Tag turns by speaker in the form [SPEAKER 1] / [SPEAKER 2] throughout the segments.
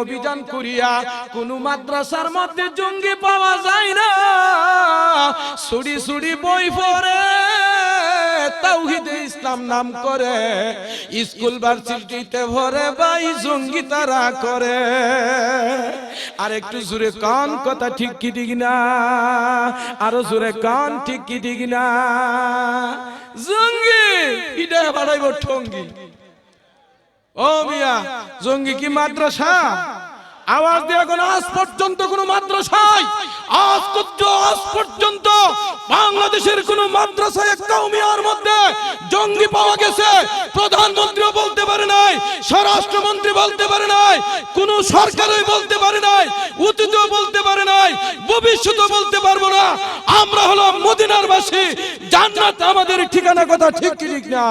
[SPEAKER 1] অভিযান করিয়া কোন মাদ্রাসার মধ্যে জঙ্গি পাওয়া যায় না। ছুরি ছুরি বই পড়ে তাওহীদে ইসলাম নাম করে স্কুল ভার্সিটিতে ভরে ভাই জঙ্গি তারা করে। আর একটু জোরে কান কথা ঠিক কি ঠিক না? আরো জোরে কান ঠিক কি ঠিক না? জঙ্গি এটা বাড়াইব ঠঙ্গি। ও মিয়া, জঙ্গি কি মাদ্রাসা? আওয়াজ দিয়ে এখন আজ পর্যন্ত কোন মাদ্রাসায় আজ পর্যন্ত বাংলাদেশের কোন মাদ্রাসায় কওমিয়ার মধ্যে জঙ্গি পাওয়া গেছে প্রধানমন্ত্রীও বলতে পারে নাই, স্বরাষ্ট্রমন্ত্রী বলতে পারে নাই, কোন সরকারই বলতে পারে নাই, অতীতও বলতে পারে নাই, ভবিষ্যতেও বলতে পারবো না। আমরা হলো মদিনার বাসী, জান্নাত আমাদের ঠিকানা। কথা ঠিক কি ঠিক না?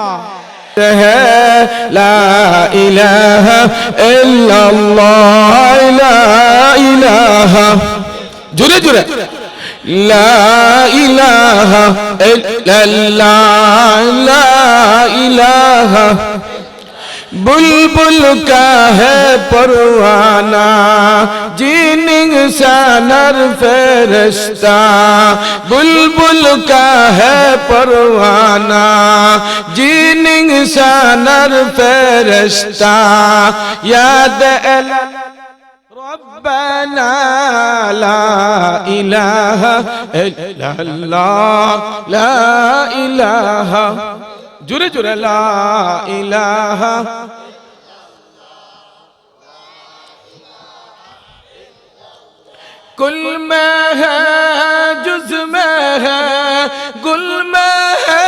[SPEAKER 2] লা ইলাহা ইল্লাল্লাহ, লা ইলাহা, জোরে জোরে, লা ইলাহা ইল্লাল্লাহ, লা ইলাহা। बुलबुल का है परवाना, जिन इंसानर फरिश्ता। बुलबुल का है परवाना, जिन इंसानर फरिश्ता। याद रब्बना ला इलाहा इल्लल्लाह, ला इलाहा, जुरे जुरे, ला इलाहा। कुल में है जुज में है, गुल में है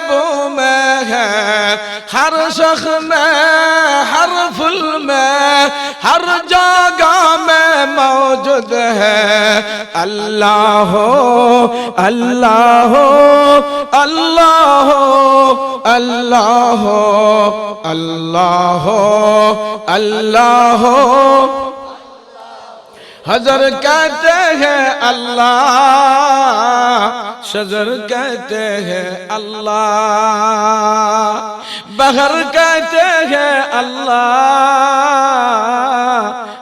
[SPEAKER 2] बो में है, हर शख में हर फुल में हर जगह में मौजूद है। अल्लाह हो अल्लाह हो अल्लाह हो अल्लाह हो अल्लाह हो अल्लाह हो। हजर कहते हैं अल्लाह, शजर कहते हैं अल्लाह, बहर कहते हैं अल्लाह,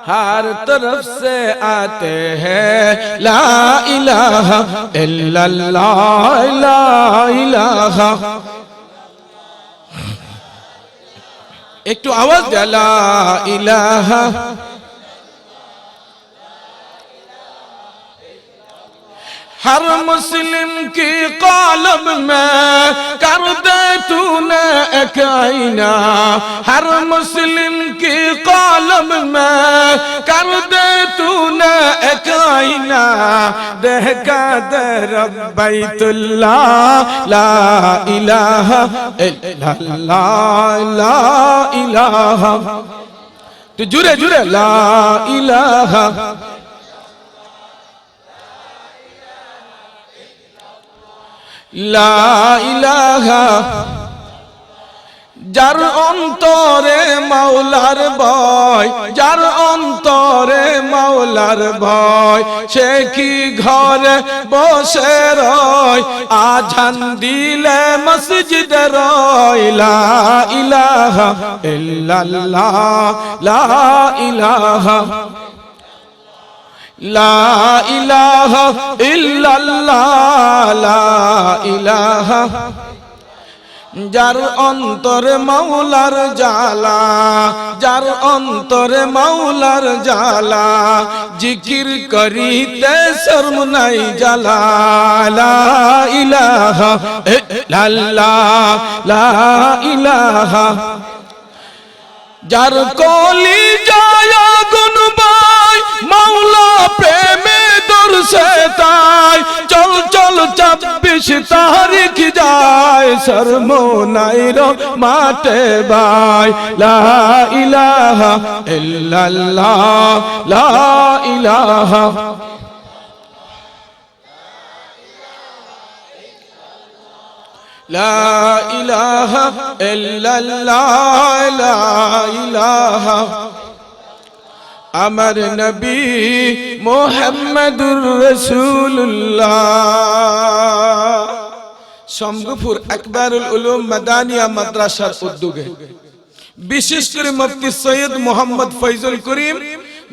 [SPEAKER 2] हर तरफ से आते हैं। ला इलाहा इल्लल्लाह, ला इलाहा। একটু আওয়াজ দে, লা ইলাহা। हर मुस्लिम की कौलब में कर दे तूने एक आईना, हर मुस्लिम की कौलब में कर दे तूने एक आईना। देखा दे रब्बैतुल्लाह, ला इलाहा इल्लल्लाह, ला इलाहा। तो जुरे जुरे, ला इलाहा। লা ইলাহা। যার অন্তরে মাওলার ভয়, যার অন্তরে মাওলার ভয়, সে কি ঘরে বসে রয়, আজান দিলে মসজিদে রয়। লা ইলাহা ইল্লাল্লাহ, লা ইলাহা, লা ইলাহা ইল্লাল্লাহ, লা ইলাহা। যার অন্তরে মাওলার জালা, যার অন্তরে মাওলার জালা, জিকির করিতে শরম নাই জালা। লা ইলাহা ইল্লাল্লাহ, লা ইলাহা। যার কলি যায় গুনবাই, মাওলা প্রেমে দরসে তাই। চল চল 26 তারিখ যায়, শর্মনাইর মাঠে বাই। লা ইলাহা ইল্লাল্লাহ, লা ইলাহা। লা ইলাহা ইল্লাল্লাহ, লা ইলাহা। আমার নবী মুহাম্মদুর রাসূলুল্লাহ। শমগুপুর আকবরুল উলুম মাদানিয়া মাদ্রাসার উদ্যোগে বিশেষ করে মুফতি সৈয়দ মোহাম্মদ ফয়জুল করিম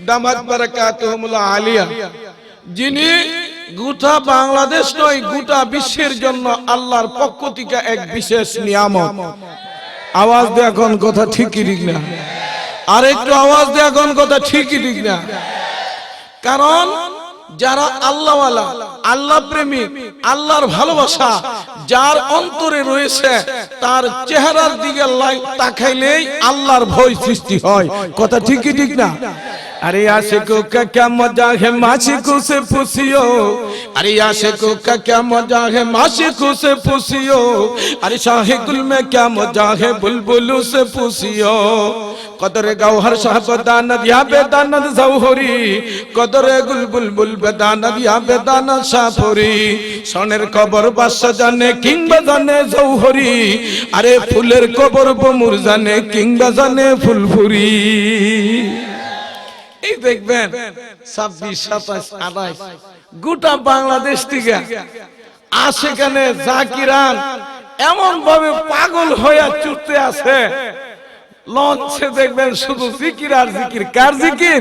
[SPEAKER 2] দামাত বারাকাতুহুমুল আলিয়া, যিনি গোটা বাংলাদেশ নয় গোটা বিশ্বের জন্য আল্লাহর পক্ষ থেকে এক বিশেষ নিয়ামত। আওয়াজ দিয়ে এখন কথা ঠিকই ঠিক না, আর একটু আওয়াজ দিয়ে এখন কথা ঠিকই ঠিক না। কারণ যারা আল্লাহওয়ালা, আল্লাহ প্রেমিক, আল্লাহর ভালোবাসা যার অন্তরে রয়েছে, তার চেহারার দিকে তাকাইলেই আল্লাহর ভয় সৃষ্টি হয়। কথা ঠিকই ঠিক না? अरे आशिकों का क्या मजा है माशिकों से पूछियो, अरे आशिकों का क्या मजा है माशिकों से पूछियो, अरे शाही गुल में क्या मजा है बुलबुलों से पूछियो। कदरे गौहर शाह बेदानत या बेदानत जौहरी, कदरे गुल बुलबुल बेदानत या बेदानत शाहपुरी। सोनेर कबर बादशाह जाने किंग जाने जौहरी, अरे फुलेर कबर बमुर जाने किंग जाने फुलफुरी। এই দেখবেন 26, 27, 28 গোটা বাংলাদেশ থেকে আশেকানে জাকিরান এমন ভাবে পাগল হয়ে ছুটতে আছে, লঞ্চে দেখবেন শুধু জিকির আর জিকির। কার জিকির?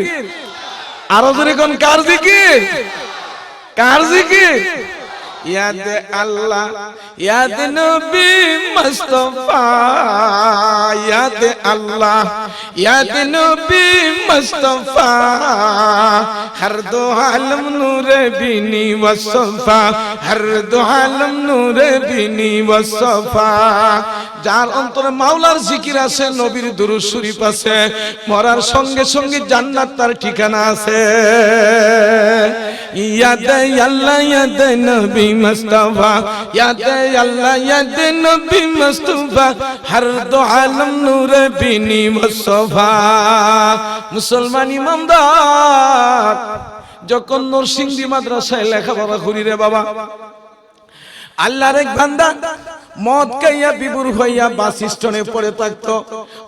[SPEAKER 2] আরো জোরে কোন কার জিকির? কার জিকির? याद अल्लाह याद नबी मुस्तफा, याद अल्लाह याद नबी मुस्तफा, हर दो आलम नूरे बीनी वसफा, हर दो आलम नूरे बीनी वसफा। যার অন্তরে মাওলার জিকির আছে, নবীর দুরূদ শরীফ আছে, মরার সঙ্গে সঙ্গে জান্নাত তার ঠিকানা আছে। याद अल्लाह याद नबी मुस्तफा, याद अल्लाह याद नबी मुस्तफा, हर दो आलम नूर बीनी मुस्तफा। मुसलमान इमामदार যখন নরসিংদী মাদ্রাসায় লেখাপড়া করি রে বাবা, আল্লাহর এক বান্দা মদ খাইয়া বিভোর হইয়া বাস স্ট্যান্ডে পড়ে থাকতো।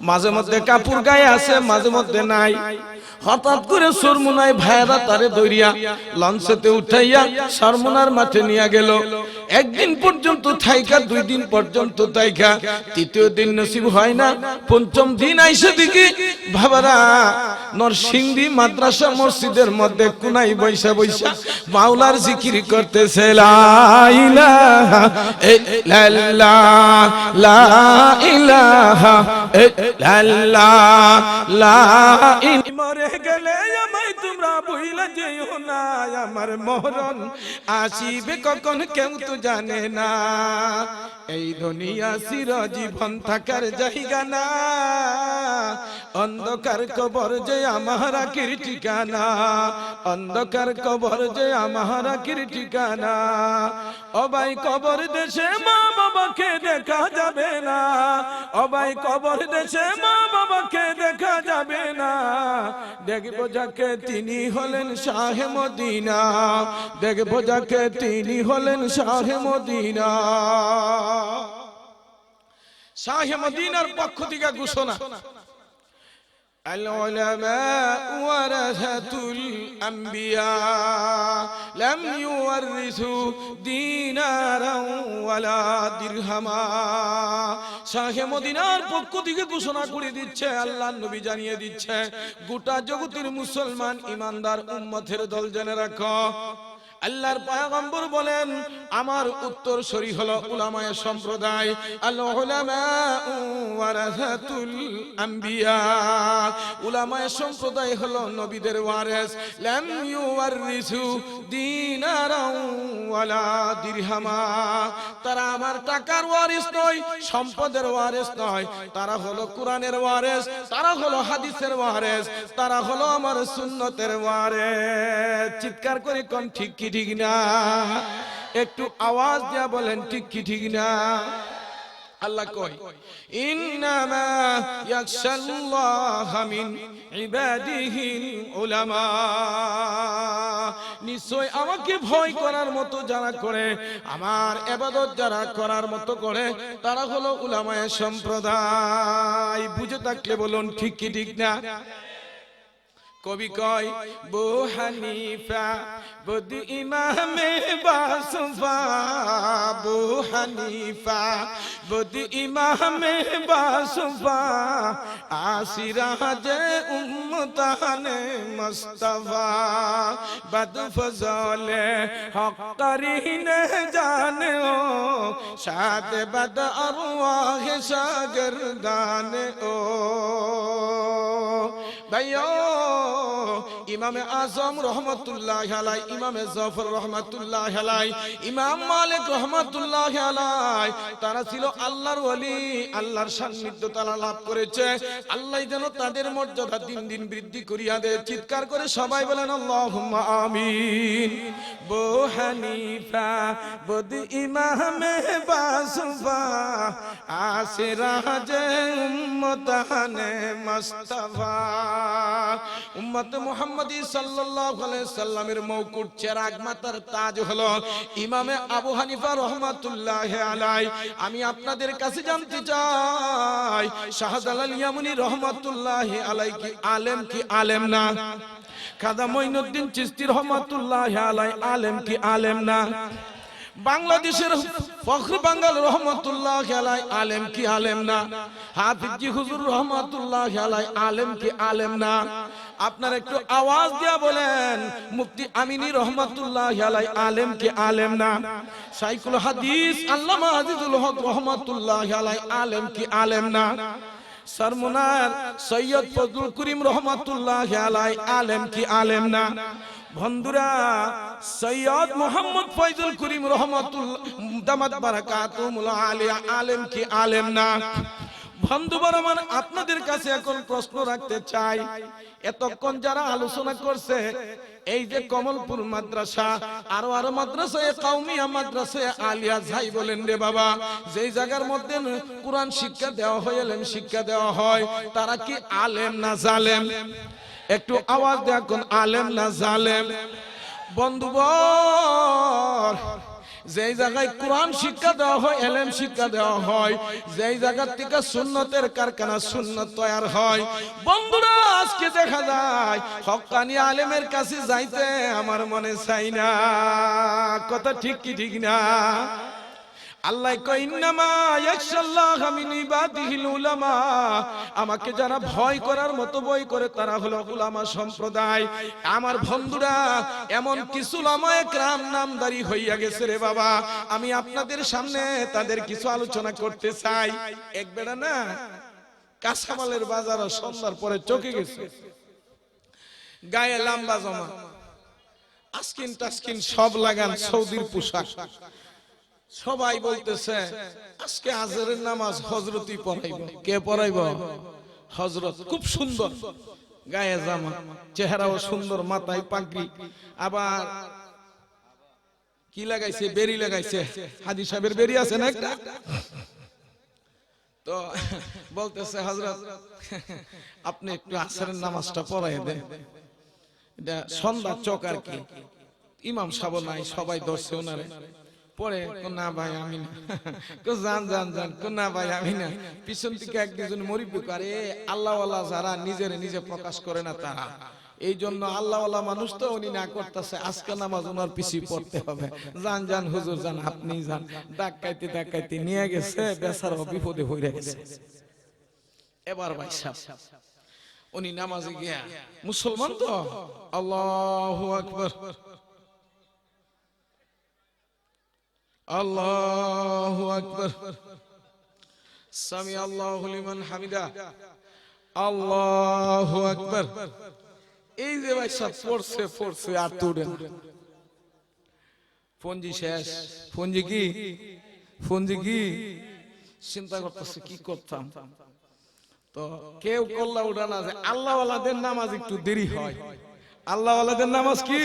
[SPEAKER 2] মাঝে মধ্যে কাপড় গায়ে আছে, মাঝে মধ্যে নাই। হঠাৎ করে সরমুনায় ভাইরা তারে দৌড়িয়া লঞ্চেতে উঠাইয়া সরমুনার মাঠে নিয়ে গেল। একদিন পর্যন্ত থাইকা, 2 দিন পর্যন্ত থাইকা, 3য় দিন নসিব হয় না, 5ম দিন আইসে দেখি বাবারা নরসিংদী মাদ্রাসা মসজিদের মধ্যে কোনায় বৈশা বৈশা মাওলার জিকির করতেছে, লা ইলাহা ইল্লাল্লাহ লা ইলাহা ইল্লাল্লাহ লা ইলাহা। মরে গেলে আমায় তোমরা ভুইলা যেও না, আমার মরণ আসিবে কখন কেউ তো জানে না। এই দুনিয়া চিরজীবন থাকার জায়গা না, অন্ধকার কবর যে আমার আখির ঠিকানা, অন্ধকার কবর যে আমার আখির ঠিকানা। ও ভাই কবর দেশে মা বাবাকে দেখা যাবে না, ও ভাই কবর দেশে মা বাবাকে দেখা যাবে না। দেখবো যাকে তিনি হলেন শাহে মদিনা, দেখবো যাকে তিনি হলেন শাহে মদিনা। শাহে মদিনার পক্ষ থেকে ঘোষণা, العلماء ورثة الأنبياء لم يورثوا دينارا ولا درهما। শাহে মদিনার পক্ষ থেকে ঘোষণা করে দিচ্ছে, আল্লাহর নবী জানিয়ে দিচ্ছে, গোটা জগতের মুসলমান ইমানদার উম্মতের দল জেনে রাখো, আল্লাহর পয়গম্বর বলেন আমার উত্তরসূরি হলো উলামায়ে সম্প্রদায়। আল উলামা ওয়ারাসাতুল আম্বিয়া, উলামায়ে সম্প্রদায় হলো নবীদের ওয়ারিস। লাম ইউওয়ারিসু দিনারাও ওয়ালা দিরহামা, তারা আমার টাকার ওয়ারিস নয়, সম্পদের ওয়ারিস নয়, তারা হলো কোরআনের ওয়ারিস, তারা হলো হাদিসের ওয়ারিস, তারা হলো আমার সুন্নতের ওয়ারিস। চিৎকার করে কোন ঠিক কি ঠিক না? একটু আওয়াজ দিয়া বলেন ঠিক কি ঠিক না? আল্লাহ কয় ইন্নামা ইয়াখশাল্লাহা মিন ইবাদিহিল উলামা, নিশ্চয় আমাকে ভয় করার মতো যারা করে, আমার ইবাদত যারা করার মতো করে, তারা হলো উলামায়ে সম্প্রদায়। বুঝে থাকলে বলুন ঠিক কি ঠিক না? কবি কয় বু হানিফা বুদ ইমামে বাসফা, বু হানিফা বুদ ইমামে বাসফা, আসিরাজ উম্মতানে মুস্তাফা, বদ ফজলে হক করিনে জানে ও, শাদ বদ अरवाह शागिर्दान ओ भाइयों, इमाम आजम रहमतुल्लाह अलैह, इमाम जफर रहमतुल्लाह अलैह, इमाम मालिक रहमतुल्लाह अलैह, তারা ছিল আল্লাহর ওলি, আল্লাহর সান্নিধ্য তারা লাভ করেছে। আল্লাহ যেন তাদের মর্যাদা দিন দিন বৃদ্ধি করিয়া দেয়। চিৎকার করে সবাই বলেন আল্লাহুম্মা আমিন। বু হানিফা বুদ ইমামে বাসফা, আসিরাজ উম্মতানে মুস্তাফা। উম্মতে মুহাম্মদী সাল্লাল্লাহু আলাইহি সাল্লামের মওকুট চেরাগ মাথার তাজ হলো ইমামে আবু হানিফা রহমাতুল্লাহি আলাইহি। আমি আপনাদের কাছে জানতে চাই, শাহজালাল ইয়ামানি রহমাতুল্লাহি আলাইহি কি আলেম কি আলেম না? খাজা মঈনুদ্দিন চিশতি রহমাতুল্লাহি আলাইহি আলেম কি আলেম না? বাংলাদেশের ফখর বাঙ্গাল রহমাতুল্লাহি আলাইহি আলেম কি আলেম না? হাফিজি হুজুর রহমাতুল্লাহি আলাইহি আলেম কি আলেম না? আপনারা একটু আওয়াজ দিয়া বলেন, মুফতি আমিনী রহমাতুল্লাহি আলাইহি আলেম কি আলেম না? শাইখুল হাদিস আল্লামা আজিজুল হক রহমাতুল্লাহি আলাইহি আলেম কি আলেম না? सरमुनार सैयद फजलुल करीम रहमतुल्लाहि आलैहि आलेम की आलेम ना? बंधुरा सैयद मोहम्मद फैजुल करीम रहमतुल्लाह दामात बाराकातुहुल आलिया आलेम की आलेम ना? বন্ধু বরমান, আপনাদের কাছে এখন প্রশ্ন রাখতে চাই, এতক্ষণ যারা আলোচনা করছে এই যে কমলপুর মাদ্রাসা আরো মাদ্রাসা কওমিয়া মাদ্রাসা আলিয়া যাই বলেন রে বাবা, যেই জায়গার মধ্যে কুরআন শিক্ষা দেওয়া হয়, ইলম শিক্ষা দেওয়া হয়, তারা কি আলেম না জালেম? একটু আওয়াজ দেয়া কোন আলেম না জালেম? বন্ধুবর, যেই জায়গায় কোরআন শিক্ষা দেওয়া হয়, ইলম শিক্ষা দেওয়া হয়, যেই জায়গা থেকে সুন্নতের কারখানা সুন্নত তৈরি হয়, বন্ধুরা আজকে দেখা যায় হক্কানি আলেমের কাছে যাইতে আমার মনে চাই না। কথা ঠিক কি ঠিক না? আল্লাহ কয় ইন্নামা ইয়াখশাল্লাহা মিন ইবাদিহিল উলামা, আমাকে যারা ভয় করার মতো ভয় করে তারা হলো উলামা সম্প্রদায়। আমার বন্ধুরা, এমন কিছু উলামায়ে কেরাম নামদারি হইয়া গেছে রে বাবা, আমি আপনাদের সামনে তাদের কিছু আলোচনা করতে চাই। এক বেড়া না কাঁচামালের বাজার সন্ধ্যার পরে চকে গেছে, গায়ে লম্বা জামা, আস্কিন টাস্কিন সব লাগান, সৌদির পোশাক, সবাই বলতেছে আজকে আজরের নামাজ হযরতই পড়াইব। কে পড়াইব? হযরত। খুব সুন্দর গায়ে জামা, চেহারাও সুন্দর, মাথায় পাগড়ি, আবার কি লাগাইছে? বেরি লাগাইছে। হাজী সাহেবের বেরি আছে না একটা? তো বলতেছে হযরত আপনি একটু আসরের নামাজটা পড়াই দেন। এটা সন্ধ্যা চক আর কি, ইমাম সাহেব নাই, সবাই ধরছে ওনারে। পরে না ভাই আমি না, জান জান জান, না ভাই আমি না। পিছন থেকে এক দুজন মরিবি করে, আল্লাহওয়ালা যারা নিজের নিজে প্রকাশ করে না তারা, এই জন্য আল্লাহওয়ালা মানুষ তো উনি না করতেছে, আজকে নামাজ ওনার পিছিয়ে পড়তে হবে। জান জান হুজুর জান, আপনি জান। ডাকাইতে ডাকাইতে নিয়ে গেছে, বেচারা বিপদে হয়ে গেছে। এবার ভাই সাহেব উনি নামাজে গিয়া, মুসলমান তো, আল্লাহু আকবার আল্লাহু আকবার, সামি আল্লাহু লিমান হামিদা, আল্লাহু আকবার। এই যে ভাই সব পড়ছে আর তুড়েন, ফঞ্জি শেষ। ফঞ্জি কি চিন্তা করতেছে কি করতাম। তো কেউ কল্লা উঠা না যে আল্লাহওয়ালাদের নামাজ একটু দেরি হয়। আল্লাহওয়ালাদের নামাজ কি?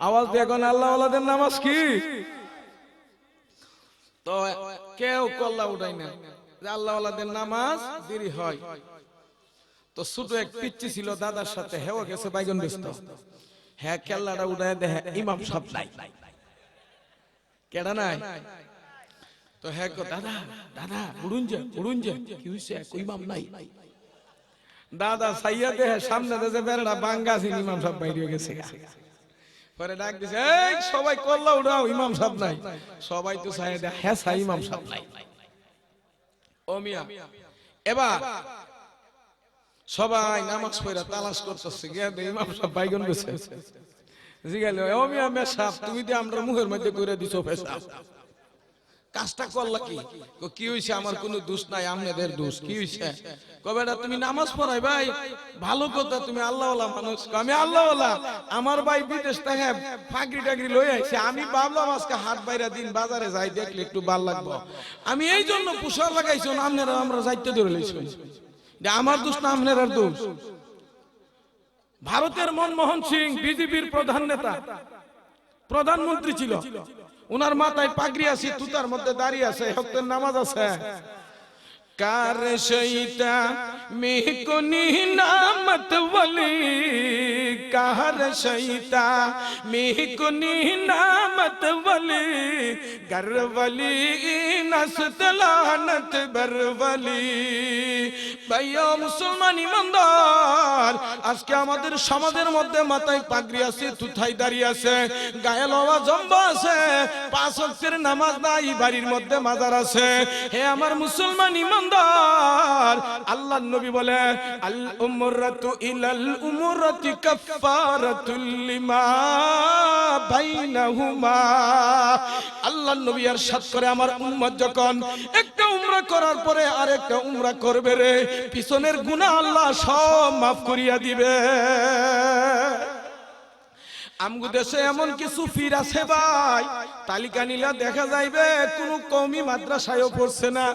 [SPEAKER 2] আওয়াজ দিয়ে এখন আল্লাহওয়ালাদের নামাজ কি? তো কেউ কল্লা উঠাই না যে আল্লাহওয়ালাদের নামাজ দেরি হয়। তো ছোট এক পিচ্চি ছিল দাদার সাথে, হেও গেছে বাইগন ব্যস্ত, হ্যাঁ কেল্লাটা উঠায় দেখে ইমাম সাহেব নাই। কেডা নাই? তো হ্যাঁ দাদা দাদা উড়ুন যা, কি হইছে? ইমাম নাই।
[SPEAKER 1] দাদা সাইয়া দেহে সামনে দেশে বেড়া বাঙ্গা আছে, ইমাম সাহেব বাইরে গেছে। পরে ডাক দিছে, এই সবাই কল্লা উঠাও, ইমাম সাহেব নাই। সবাই তো সাইয়া দেয়, হ্যাঁ সাই ইমাম সাহেব নাই। ও মিয়া, এবার সবাই নামাজ পড়া তালাশ করতেছে, গিয়া ইমাম সাহেব বাইগন গেছে। জিগাইল, ও মিয়া মেসাব, তুমি দিয়ে আমরা মুখের মধ্যে করে দিছো পেশাব, কাজটা করলা কি? কি হইছে? আমার কোনো দোষ নাই, আপনাদের দোষ। কি হইছে? কবে না তুমি নামাজ পড়াই ভাই, ভালো কথা, তুমি আল্লাহওয়ালা মানুষ। আমি আল্লাহওয়ালা, আমার ভাই বিদেশ থেকে ফাঁকরি টাকরি লই আইছে, আমি ভাবলাম আজকে হাট বাইরা দিন বাজারে যাই, দেখলে একটু ভাল লাগবো, আমি এই জন্য পোশাক লাগাইছি। আপনারা আমরা যাইতে ধরে লইছি, আমার দোষ না আপনার দোষ। ভারতের মনমোহন সিং বিজেপির প্রধান নেতা, প্রধানমন্ত্রী ছিল, উনার মাথায় পাগড়ি আছে, তুতার মধ্যে দাঁড়িয়ে আছে, হক্তের নামাজ আছে। কার শৈতা মেহকুনি নামত বলি, কার শৈতা মেহকুনি নামত বলি, গরবলি নসতলানত বরবলি। ভাইয়া মুসলমান ইমানদার, আজকে আমাদের সমাজের মধ্যে মাথায় পাগড়ি আছে, তুথাই দাঁড়িয়ে আছে, গায়ে লোয়া জম্বা আছে, 5 ওয়াক্তের নামাজ নাই, বাড়ির মধ্যে মাজার আছে। হে আমার মুসলমান ইমানদার, আল্লাহর নবী বলে, আল উমরাতু ইলাল উমরাতি কাফারাতুল লিমা বাইনাহুমা। আল্লাহর নবী ইরশাদ করে, আমার উম্মত যখন একটা উমরা করার পরে আরেকটা উমরা করবে রে, পিছনের গুনাহ আল্লাহ সব মাফ করিয়া দিবে। আমগো দেশে এমন কিছু পীর আছে ভাই, তালিকা নিলে দেখা যাইবে কোন কওমি মাদ্রাসায়ও পড়ছে না,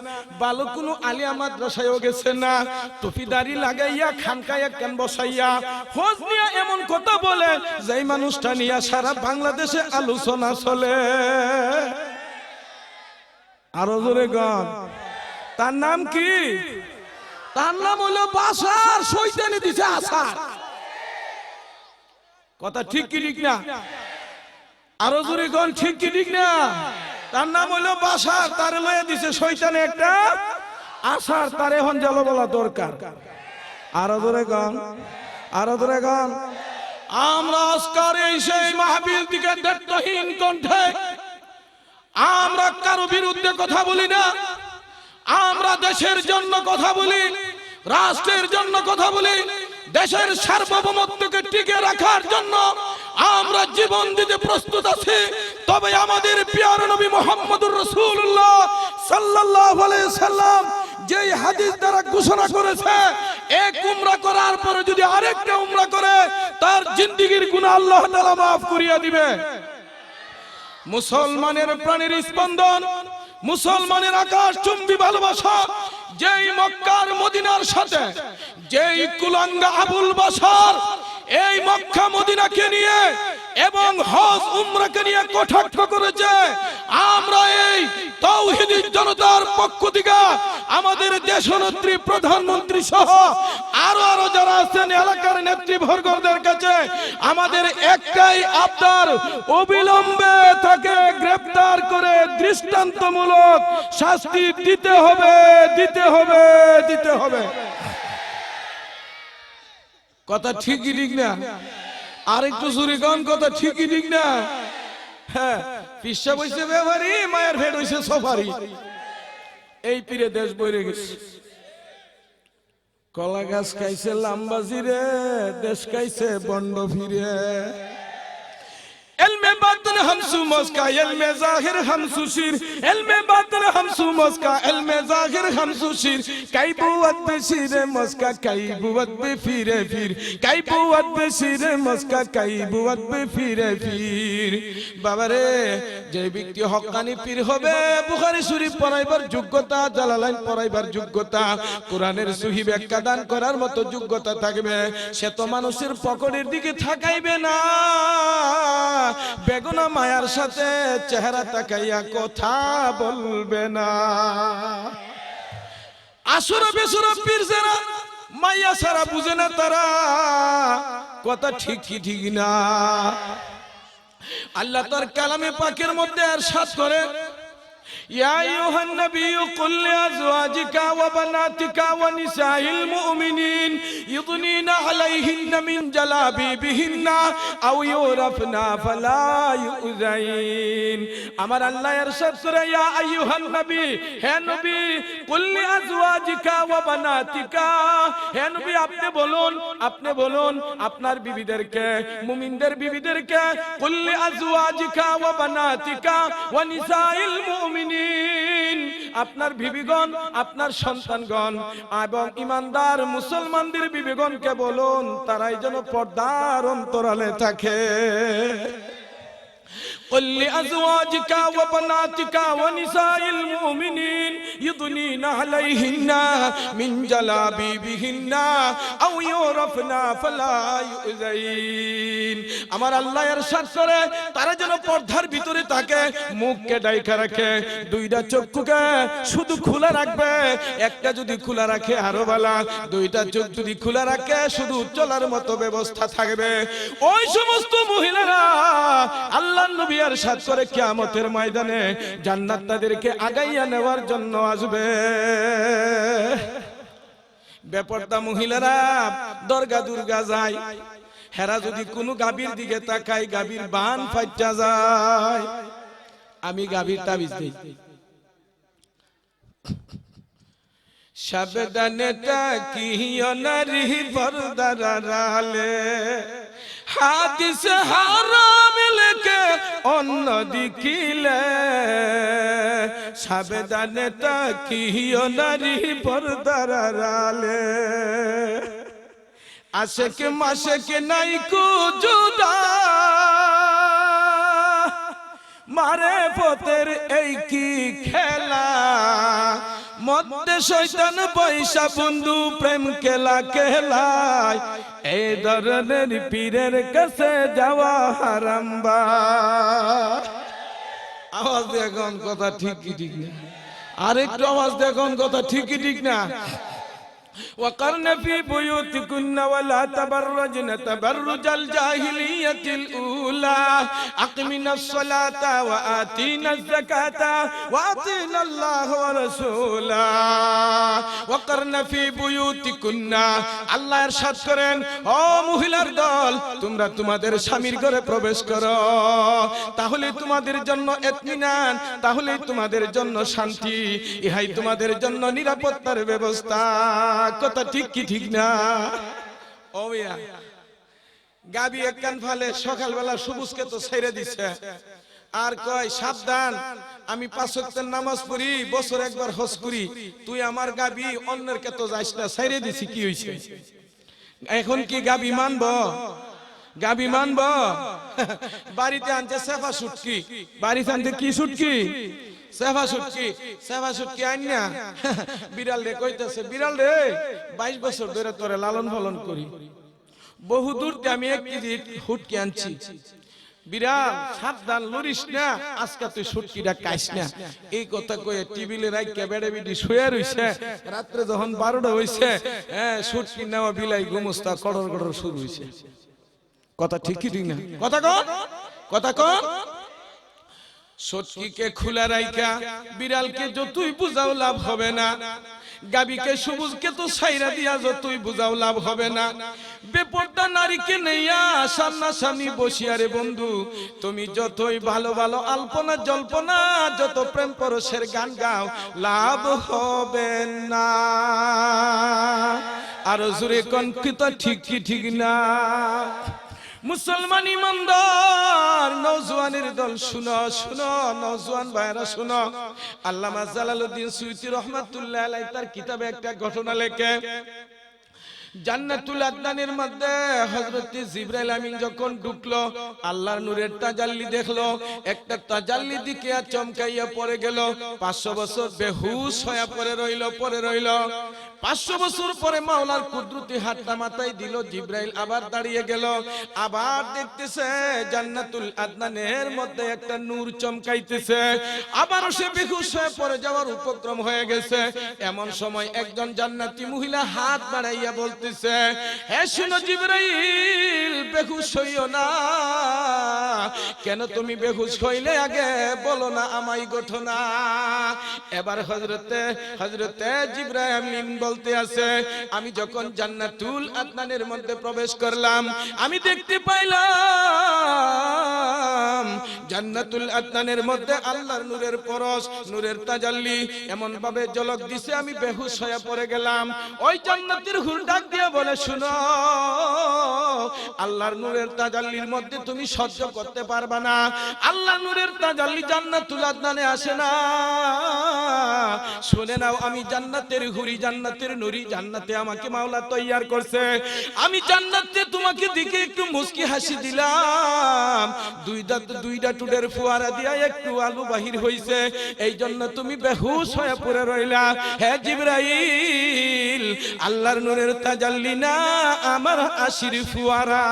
[SPEAKER 1] ভালো কোন আলিয়া মাদ্রাসায়ও গেছে না, টুপিদারি লাগাইয়া খানকায় কেন বসাইয়া খোঁজ নিয়ে এমন কথা বলে যেই মানুষটা নিয়ে সারা বাংলাদেশে আলোচনা চলে। আরো জোরে গান, তার নাম কি? তার নাম হলো বাশার, শয়তানি দিছে আসার। কথা ঠিক কি ঠিক না? আরো জোরে গান, ঠিক কি ঠিক না? তার নাম হলো বাশার, তারে লয়ে দিছে শয়তানে একটা আসার, তারে এখন জল বলা দরকার। আরো জোরে গান, আরো জোরে গান। আমরা আজকের এই সেই মাহফিল থেকে দায়িত্বহীন কণ্ঠে আমরা কারো বিরুদ্ধে কথা বলি না, আমরা দেশের জন্য কথা বলি, রাষ্ট্রের জন্য কথা বলি, দেশের সার্বভৌমত্বকে টিকে রাখার জন্য আমরা জীবন দিতে প্রস্তুত আছি। তবে আমাদের প্রিয় নবী মুহাম্মদুর রাসূলুল্লাহ সাল্লাল্লাহু আলাইহি সাল্লাম যেই হাদিস দ্বারা ঘোষণা করেছে, এক উমরা করার পরে যদি আরেকটা উমরা করে তার জিন্দেগীর গুনাহ আল্লাহ তাআলা maaf করিয়া দিবে। মুসলমানের প্রাণের স্পন্দন, মুসলমানের আকাশ চুম্বি ভালোবাসা, যেই মক্কার মদিনার সাথে যেই কুলাঙ্গা আবুল বাশার এই মক্কা মদিনাকে নিয়ে এবং হজ উমরাকে নিয়ে কটাক্ষ করেছে, আমরা এই তাওহীদি জনতার পক্ষ থেকে আমাদের দেশনেত্রী, প্রধানমন্ত্রী সহ আরো যারা আছেন এলাকার নেতৃবর্গদের কাছে আমাদের একটাই আবদার, অবিলম্বে তাকে গ্রেফতার করে দৃষ্টান্তমূলক শাস্তি দিতে হবে, দিতে হবে, দিতে হবে। কথা ঠিকই ঠিক না? আরেকটু জোরে গান, কথা ঠিকই ঠিক না? হ্যাঁ, পিসা বইছে ব্যাপারি, মায়ের ভেট হইছে সফারি। এই পীরে দেশ বইরে গেছে। কলা গাছ খাইছে লাম্বাজি রে, দেশ খাইছে বন্ড ফিরে। इल्मे बातिन हमसु मस्का, इल्मे जाहिर हमसु शिर, इल्मे बातिन हमसु मस्का, इल्मे जाहिर हमसु शिर। कई बुवत बेशिरे मस्का, कई बुवत बे फिरे फिर, कई बुवत बेशिरे मस्का, कई बुवत बे फिरे फिर। बाबा रे, যে ব্যক্তি হক্কানি পীর হবে, বুখারী শরীফ পড়াইবার যোগ্যতা, জালালাইন পড়াইবার যোগ্যতা, কোরআনের সহি ব্যাখ্যা দান করার মতো যোগ্যতা থাকবে, সে তো মানুষের পকেটের দিকে তাকাইবে না, বেগুনা মায়ার সাথে চেহারা তাকাইয়া কথা বলবে না। আসর বেসর পীর যারা মাইয়া সারা বুঝে না, তারা কথা ঠিক কি ঠিক না? আল্লাহ তার কালামে পাকের মধ্যে ইরশাদ করে,
[SPEAKER 2] يا أيها النبي قل لأزواجك وبناتك ونساء المؤمنين يضنين عليهن من جلابيبهن أو يعرفن فلا يؤذين আমার আল্লাহ ইরশাদ করে ইয়া আইয়ুহান নবী হে নবী কুল লিআজওয়াজিকা ওয়া বানাতিকা হে নবী আপনি বলুন আপনার বিবিদেরকে মুমিনদের বিবিদেরকে কুল লিআজওয়াজিকা ওয়া বানাতিকা ওয়া নিসাইল মুমিনিন আপনার বিবিগণ আপনার সন্তানগণ এবং ঈমানদার মুসলমানদের বিবিগণকে বলুন তারাই যেন পর্দার অন্তরালে থাকে قل لأزواجك وبناتك ونساء المؤمنين يضنين عليهن من جلابيبهن أو يعرفن فلا يؤذين আমার আল্লাহ ইরশাদ করে তারা যেন পর্দার ভিতরে থাকে মুখকে ঢাকা রাখে দুইটা চক্ষুকে শুধু খোলা রাখবে একটা যদি খোলা রাখে আরো ভালো দুইটা চোখ যদি খোলা রাখে শুধু চলার মতো ব্যবস্থা থাকবে ওই সমস্ত মহিলারা আল্লাহর নবী ইরশাদ করে কিয়ামতের ময়দানে জান্নাত তাদেরকে আগাইয়া নেওয়ার জন্য আসবে বেপরদা মহিলারা দরগা দুর্গা যায় হেরা যদি কোনো গাভীর দিকে তাকায় গাভীর বান ফাইটা যায় আমি গাভীর তাবিজ দেই সাবধানে তাকিও নারী পর্দার আড়ালে হাদিস হারাম লেকে অন্য দিকিলে সাবধানে তাকিও নারী পর্দার আড়ালে আশেক মাশেক নাই কো জুদা মারে পথের এই কি খেলা মধ্যে শয়তান পয়সা বন্ধু প্রেম খেলা খেলায় এই ধরনের পীরের কাছে যাওয়া হারাম বা আওয়াজ দেখুন কথা ঠিক কি ঠিক না আরেকটু আওয়াজ দেখুন কথা ঠিক কি ঠিক না وقرن في بيوتكن ولا تبرجن تبرج الجاهلية الأولى أقمنا الصلاة وآتينا الزكاة وأطيعنا الله ورسوله وقرن في بيوتكن আল্লাহ ইরশাদ করেন ও মহিলার দল তোমরা তোমাদের স্বামীর ঘরে প্রবেশ করো তাহলে তোমাদের জন্য ইতমিনান তাহলে তোমাদের জন্য শান্তি ইহাই তোমাদের জন্য নিরাপত্তার ব্যবস্থা কথা ঠিক কি ঠিক না ও মিয়া গাবি এক কান ফালে সকালবেলা সবুজকে তো ছেড়ে দিছে আর কয় সাবধান আমি 5 ওয়াক্তের নামাজ পড়ি বছর একবার হজ করি তুই আমার গাবি অন্যের কে তো যাইস না ছেড়ে দিছি কি হইছে এখন কি গাবি মানবো গাবি মানবো বাড়িতে আনছে সেফা শুটকি বাড়িতে আনতে কি শুটকি সেফা শুটকি আইনা বিড়াল রে কইতেছে বিড়াল রে 22 বছর ধরে তোরে লালন পালন করি বহু দূর থেকে আমি 1 কেজি হুটকি আনছি বিড়াল সাবধান লরিস না আজকে তুই শুটকিটা খাইস না এই কথা কয়ে টিভিলে রাইখা বেড়ে বিডি শুয়ে রইছে রাতে যখন 12টা হইছে শুটকি নেওয়া বিলাই গুমস্তা কড়র কড়র শুরু হইছে কথা ঠিক কি ঠিক না কথা কন শুটকিকে খোলা রাইখা বিড়ালকে যতই বুঝাও লাভ হবে না গাবিকে সবুজকে তো ছাইরা দিয়া যতই বুঝাও লাভ হবে না বেপরদা নারীকে নেইয়া সামনাসামনি বসিয়া রে বন্ধু তুমি যতই ভালো ভালো আলপনা জল্পনা যত প্রেম পরশের গান গাও লাভ হবে না আর জোরে কোন কথা ঠিক কি ঠিক না মুসলমান ইমানদার নওজওয়ানের দল শুনো শুনো নওজওয়ান ভাইরা শুনো আল্লামা জালালউদ্দিন সুয়ুতী রাহমাতুল্লাহ আলাইহি তার কিতাবে একটা ঘটনা লেখে জান্নাতুল আদনানের মধ্যে হযরত জিবরাইল আমিন যখন ঢুকলো আল্লাহর নূরের তাজাল্লি দেখলো একটা তাজাল্লি দিকে চমকাইয়া পড়ে গেল 500 বছর বেহুশ হয়ে পড়ে রইল 500 বছর পরে মাওলার কুদরতি হাতটা মাথায় দিল জিবরাইল আবার দাঁড়িয়ে গেল আবার দেখতেছে জান্নাতুল আদনানের মধ্যে একটা নূর চমকাইতেছে আবার সে বেহুশ হয়ে পড়ে যাওয়ার উপক্রম হয়ে গেছে এমন সময় একজন জান্নাতি মহিলা হাত বাড়াইয়া বলতেছে হে শুনো জিবরাইল বেহুশ হইও না। কেন তুমি বেহুশ হইলে আগে বলো না, আমায় ঘটনা। এবার হযরতে জিবরাইল বলতে আছে, আমি যখন জান্নাতুল আদনানের মধ্যে প্রবেশ করলাম, আমি দেখতে পাইলাম জান্নাতুল আদনানের মধ্যে আল্লাহর নূরের পরশ, নূরের তাজাল্লি এমন ভাবে ঝলক দিছে, আমি বেহুশ হয়ে পড়ে গেলাম। ওই জান্নাতের হুর ডাক দিয়ে বলে, শুনো, আল্লাহর নূরের তাজাল্লির মধ্যে তুমি সহ্য করতে পারবা না। আল্লাহর নূরের তাজাল্লি জান্নাতুল আদনানে আসে না। শুনে নাও, আমি জান্নাতের হুরি, জান্নাতের নূরি, জান্নাতে আমাকে মাওলা তৈয়ার করছে। আমি জান্নাতে তোমাকে দিকে একটু মুস্কি হাসি দিলাম, দুইটা টুডের ফোয়ারা দিয়া একটু আলু বাহির হইছে, এই জন্য তুমি বেহুশ হয়ে পড়ে রইলা। হে জিবরাইল, আল্লাহর নূরের তাজাল্লি না, আমার হাসির ফোয়ারা।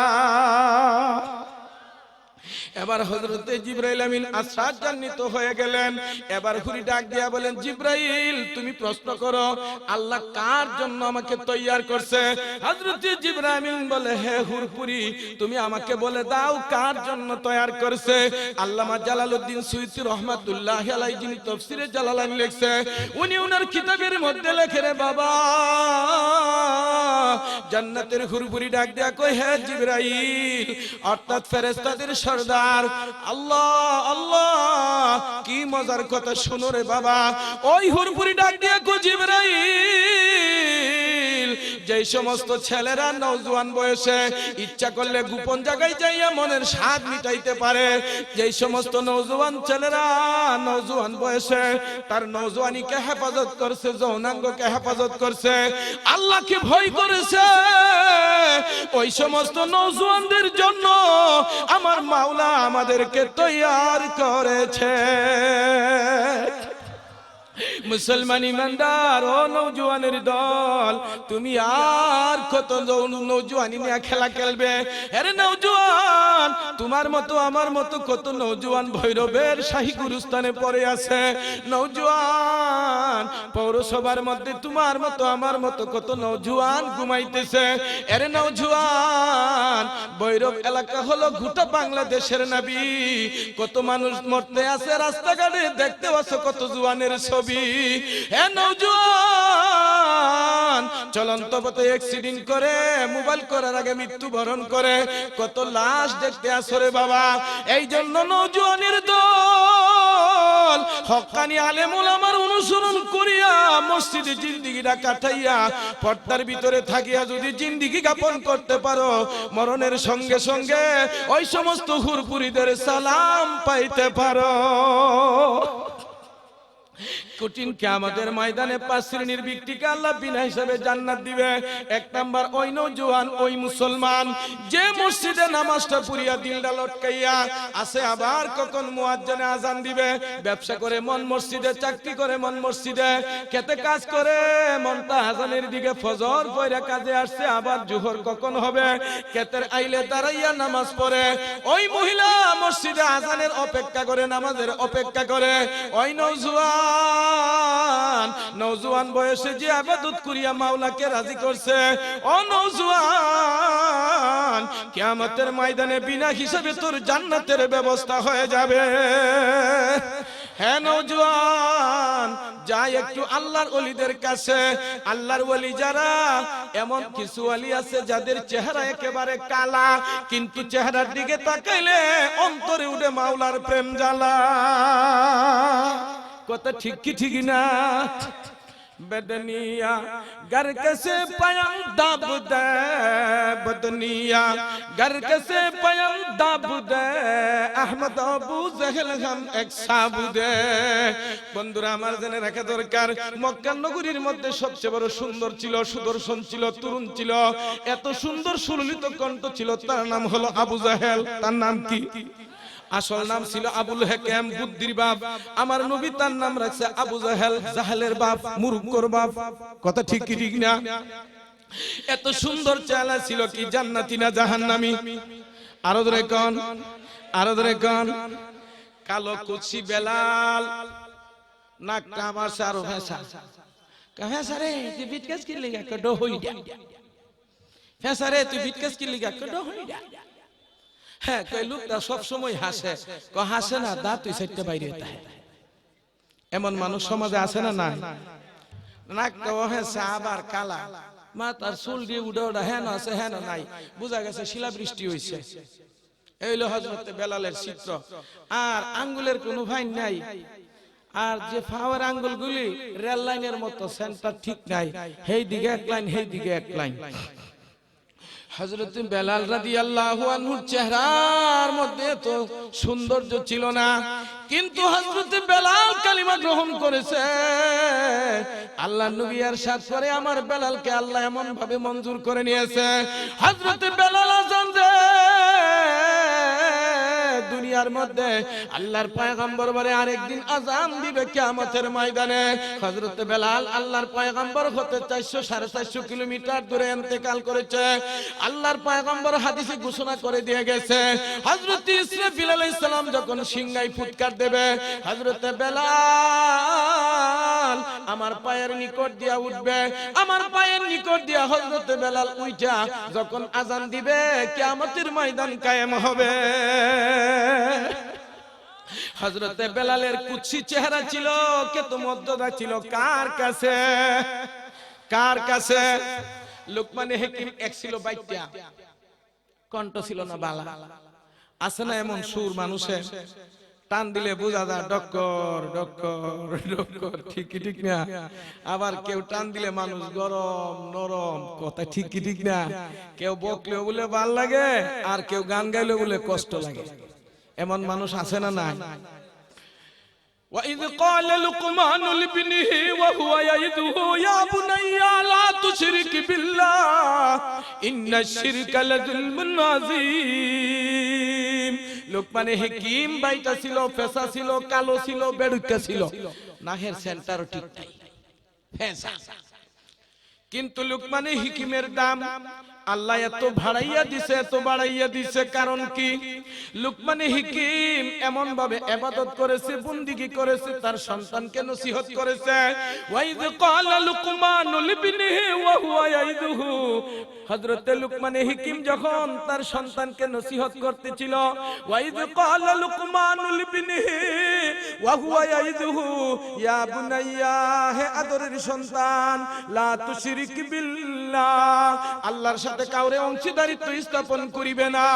[SPEAKER 2] এবার হযরতে জিবরাইল আমিন আসরাত জান্নাত হয়ে গেলেন। এবার হুরি ডাক দিয়া বলেন, জিবরাইল তুমি প্রশ্ন করো, আল্লাহ কার জন্য আমাকে তৈয়ার করছে? হযরতে জিবরাইল আমিন বলে, হে হুরপুরি, তুমি আমাকে বলে দাও কার জন্য তৈয়ার করছে? আল্লামা জালালউদ্দিন সুয়ুতী রহমাতুল্লাহি আলাইহি, যিনি তাফসীরে জালালাইন লিখছে, উনি ওনার কিতাবের মধ্যে লেখে, রে বাবা, জান্নাতের হুরপুরি ডাক দিয়া কই, হে জিবরাইল, অর্থাৎ ফেরেশতাদের সরদার আল্লাহ, আল্লাহ, কি মজার কথা শুনো রে বাবা। ওই হুরপুরি ডাক দিয়ে কো, জিবরাইল, যেই সমস্ত ছেলেরা নওজোয়ান বয়সে ইচ্ছা করলে গোপন জায়গায় যাইয়া মনের স্বাদ মিটাইতে পারে, যেই সমস্ত নওজোয়ান ছেলেরা নওজোয়ান বয়সে তার নওজোয়ানিকে হেফাজত করছে, যৌনাঙ্গকে হেফাজত করছে, আল্লাহকে ভয় করেছে, ওই সমস্ত নওজোয়ানদের জন্য আমার মাওলা আমাদেরকে তৈয়ার করেছে। মুসলমান ইমানদার ও নওজোয়ানের দল, তুমি আর কত নওজোয়ানি নিয়ে খেলা খেলবে? আরে নওজোয়ান, তোমার মতো আমার মতো কত নওজোয়ান ভৈরবের শাহী গুরুস্থানে পড়ে আছে। নওজোয়ান, পৌরসভার মধ্যে তোমার মতো আমার মতো কত নওজোয়ান ঘুমাইতেছে। আরে নওজোয়ান, ভৈরব এলাকা হলো গোটা বাংলাদেশের নাবি, কত মানুষ মরতে আছে রাস্তাঘাটে, দেখতে পাচ্ছ কত জওয়ানের ছবি। হে নওজোয়ান, চলন্ত পথে অ্যাক্সিডেন্ট করে মোবাইল করার আগে মৃত্যুবরণ করে কত লাশ দেখতে আসো রে বাবা। এই জন্য নওজোয়ানের দল হক্কানি আলেম ওলামার অনুসরণ করিয়া মসজিদে জিন্দেগিটা কাটাইয়া পর্দার ভিতরে থাকিয়া যদি জিন্দেগি যাপন করতে পারো, মরণের সঙ্গে সঙ্গে ওই সমস্ত হুরপুরিদের সালাম পাইতে পারো। কঠিন কিয়ামতের ময়দানে 5 শ্রেণীর ব্যক্তিকে আল্লাহ বিনা হিসাবে জান্নাত দিবে। 1 নাম্বার ওই নওজোয়ান, ওই মুসলমান যে মসজিদে নামাজটা পড়িয়া দিলটা লটকাইয়া আছে, আবার কখন মুয়াজ্জিনে আজান দিবে, ব্যবসা করে মন মসজিদে, চাকরি করে মন মসজিদে, খেতে কাজ করে মনটা আজানের দিকে, ফজর পড়ে কাজে আসছে, আবার জোহর কখন হবে, খেতের আইলে দাঁড়াইয়া নামাজ পড়ে। ওই মহিলা মসজিদে আজানের অপেক্ষা করে, নামাজের অপেক্ষা করে। ওই নওজোয়ান বয়সে যে ইবাদত করিয়া মাওলাকে রাজি করছে, ও নওজোয়ান, কিয়ামতের ময়দানে বিনা হিসাবে তোর জান্নাতের ব্যবস্থা হয়ে যাবে। হে নওজোয়ান, যাই একটু আল্লাহর ওলিদের কাছে। আল্লাহর ওলি যারা, এমন কিছু ওলি আছে যাদের চেহারা একেবারে কালা, কিন্তু চেহারার দিকে তাকাইলে অন্তরে উঠে মাওলার প্রেম জ্বালা। কথা ঠিক কি ঠিক না? बदनिया घर कैसे पयम दाब दे, बदनिया घर कैसे पयम दाब दे, अहमद अबू जहल हम एक साबु दे। বন্ধুরা আমার জেনে রাখা দরকার, মক্কা নগরীর মধ্যে সবচেয়ে বড় সুন্দর ছিল, সুদর্শন ছিল, তরুণ ছিল, এত সুন্দর সুললিত কণ্ঠ ছিল, তার নাম হলো আবু জাহেল। তার নাম কি? আসল নাম ছিল আবুল হাকাম, বুদ্ধির বাপ। আমার নবী তার নাম রাখছে আবু জাহেল, জাহেলের বাপ, মূর্খর বাপ। কথা ঠিক কি ঠিক না? এত সুন্দর চেহারা ছিল, কি জান্নাতি না জাহান্নামী? আরো ধরে কোন, আরো ধরে কোন। কালো কুচি বেলাল, নাকটা আমার সারো ফেসা, ফেসা রে তুই বিটকেস কি লিগা কডো হইডা, ফেসা রে তুই বিটকেস কি লিগা কডো হইডা। হ্যাঁ কই লোকটা সব সময় হাসে, হাসে না দাঁত তুই সাইডটা বাইরে তাই। এমন মানুষ সমাজে আছে না নাই? নাকটা হেসে আবার কালা, মাথার চুল দিয়ে উড়ে ওড়া হেন আছে হেন নাই, বোঝা গেছে শিলাবৃষ্টি হইছে। এই হলো হযরত বেলালের চিত্র। আর আঙ্গুলের কোনো ভাই নাই, আর যে ফাওয়ার আঙ্গুলগুলি রেল লাইনের মতো সেন্টার ঠিক নাই, এই দিকে এক লাইন এই দিকে এক লাইন। হযরত বেলাল রাদিয়াল্লাহু আনহুর চেহারার মধ্যে তো সৌন্দর্য ছিল না, কিন্তু হযরত বেলাল কালিমা গ্রহণ করেছে। আল্লাহর নবী ইরশাদ করে আমার বেলালকে আল্লাহ এমন ভাবে মঞ্জুর করে নিয়েছে। হযরত বেলাল আযান দুনিয়ার মধ্যে আল্লাহর পয়গম্বর বলে আরেকদিন আযান দিবে কিয়ামতের ময়দানে। হযরত বেলাল আল্লাহর পয়গম্বর হতে 400-450 কিলোমিটার দূরে ইন্তেকাল করেছে। আল্লাহর পয়গম্বর হাদিসে ঘোষণা করে দিয়ে গেছে, হযরত ইসরাফিল আলাইহিস সালাম যখন সিংহায় ফুৎকার দেবে, হযরত বেলাল আমার পায়ের নিকট দিয়া উঠবে, আমার পায়ের নিকট দিয়া হযরত বেলাল উঠা যখন আযান দিবে কিয়ামতের ময়দান কায়েম হবে। হযরত বেলালের কুৎসি চেহারা ছিল, কিন্তু মর্যাদা ছিল কার কাছে? কার কাছে? লোকমানে হাকিম এক ছিল বাইটা, কণ্ঠ ছিল না বালা। আছে না এমন সুর মানুষের, টান দিলে বোঝা যায় ডক্কর ডক্কর ডক্কর, ঠিক কি ঠিক না? আবার কেউ টান দিলে মানুষ গরম নরম, কথা ঠিক কি ঠিক না? কেউ বকলেও বলে ভাল লাগে, আর কেউ গান গাইলেও বলে কষ্ট লাগে। এমন মানুষ আছে না নাই? وَإِذْ قَالَ لُقْمَانُ لِابْنِهِ وَهُوَ يَعِظُهُ يَا بُنَيَّ لَا تُشْرِكْ بِاللَّهِ إِنَّ الشِّرْكَ لَظُلْمٌ عَظِيمٌ। লোকমানে হাকিম বাইটা ছিল, ফেসা ছিল, কালো ছিল, বেড়ুকা ছিল, নাহের সেন্টারও ঠিক নাই, ফেসা। কিন্তু লোকমানে হাকিমের দাম আল্লাহ এত ভাড়াইয়া দিছে, এত বাড়াইয়া দিছে। কারণ কি? লুকমানে হাকিম এমন ভাবে ইবাদত করেছে, বন্দেগী করেছে, তার সন্তানকে নসিহত করেছে। ওয়াইদ ক্বালা লুকমানু লিবনিহি ওয়া হুয়া ইয়াইদুহু, হযরত লুকমানে হাকিম যখন তার সন্তানকে নসিহত করতেছিল, ওয়াইদ ক্বালা লুকমানু লিবনিহি ওয়া হুয়া ইয়াইদুহু ইয়া বুনাইয়া, হে আদরের সন্তান, লা তুশরিক বিল্লাহ, আল্লাহর সাথে কাউরে অংশীদারিত্ব স্থাপন করিবে না।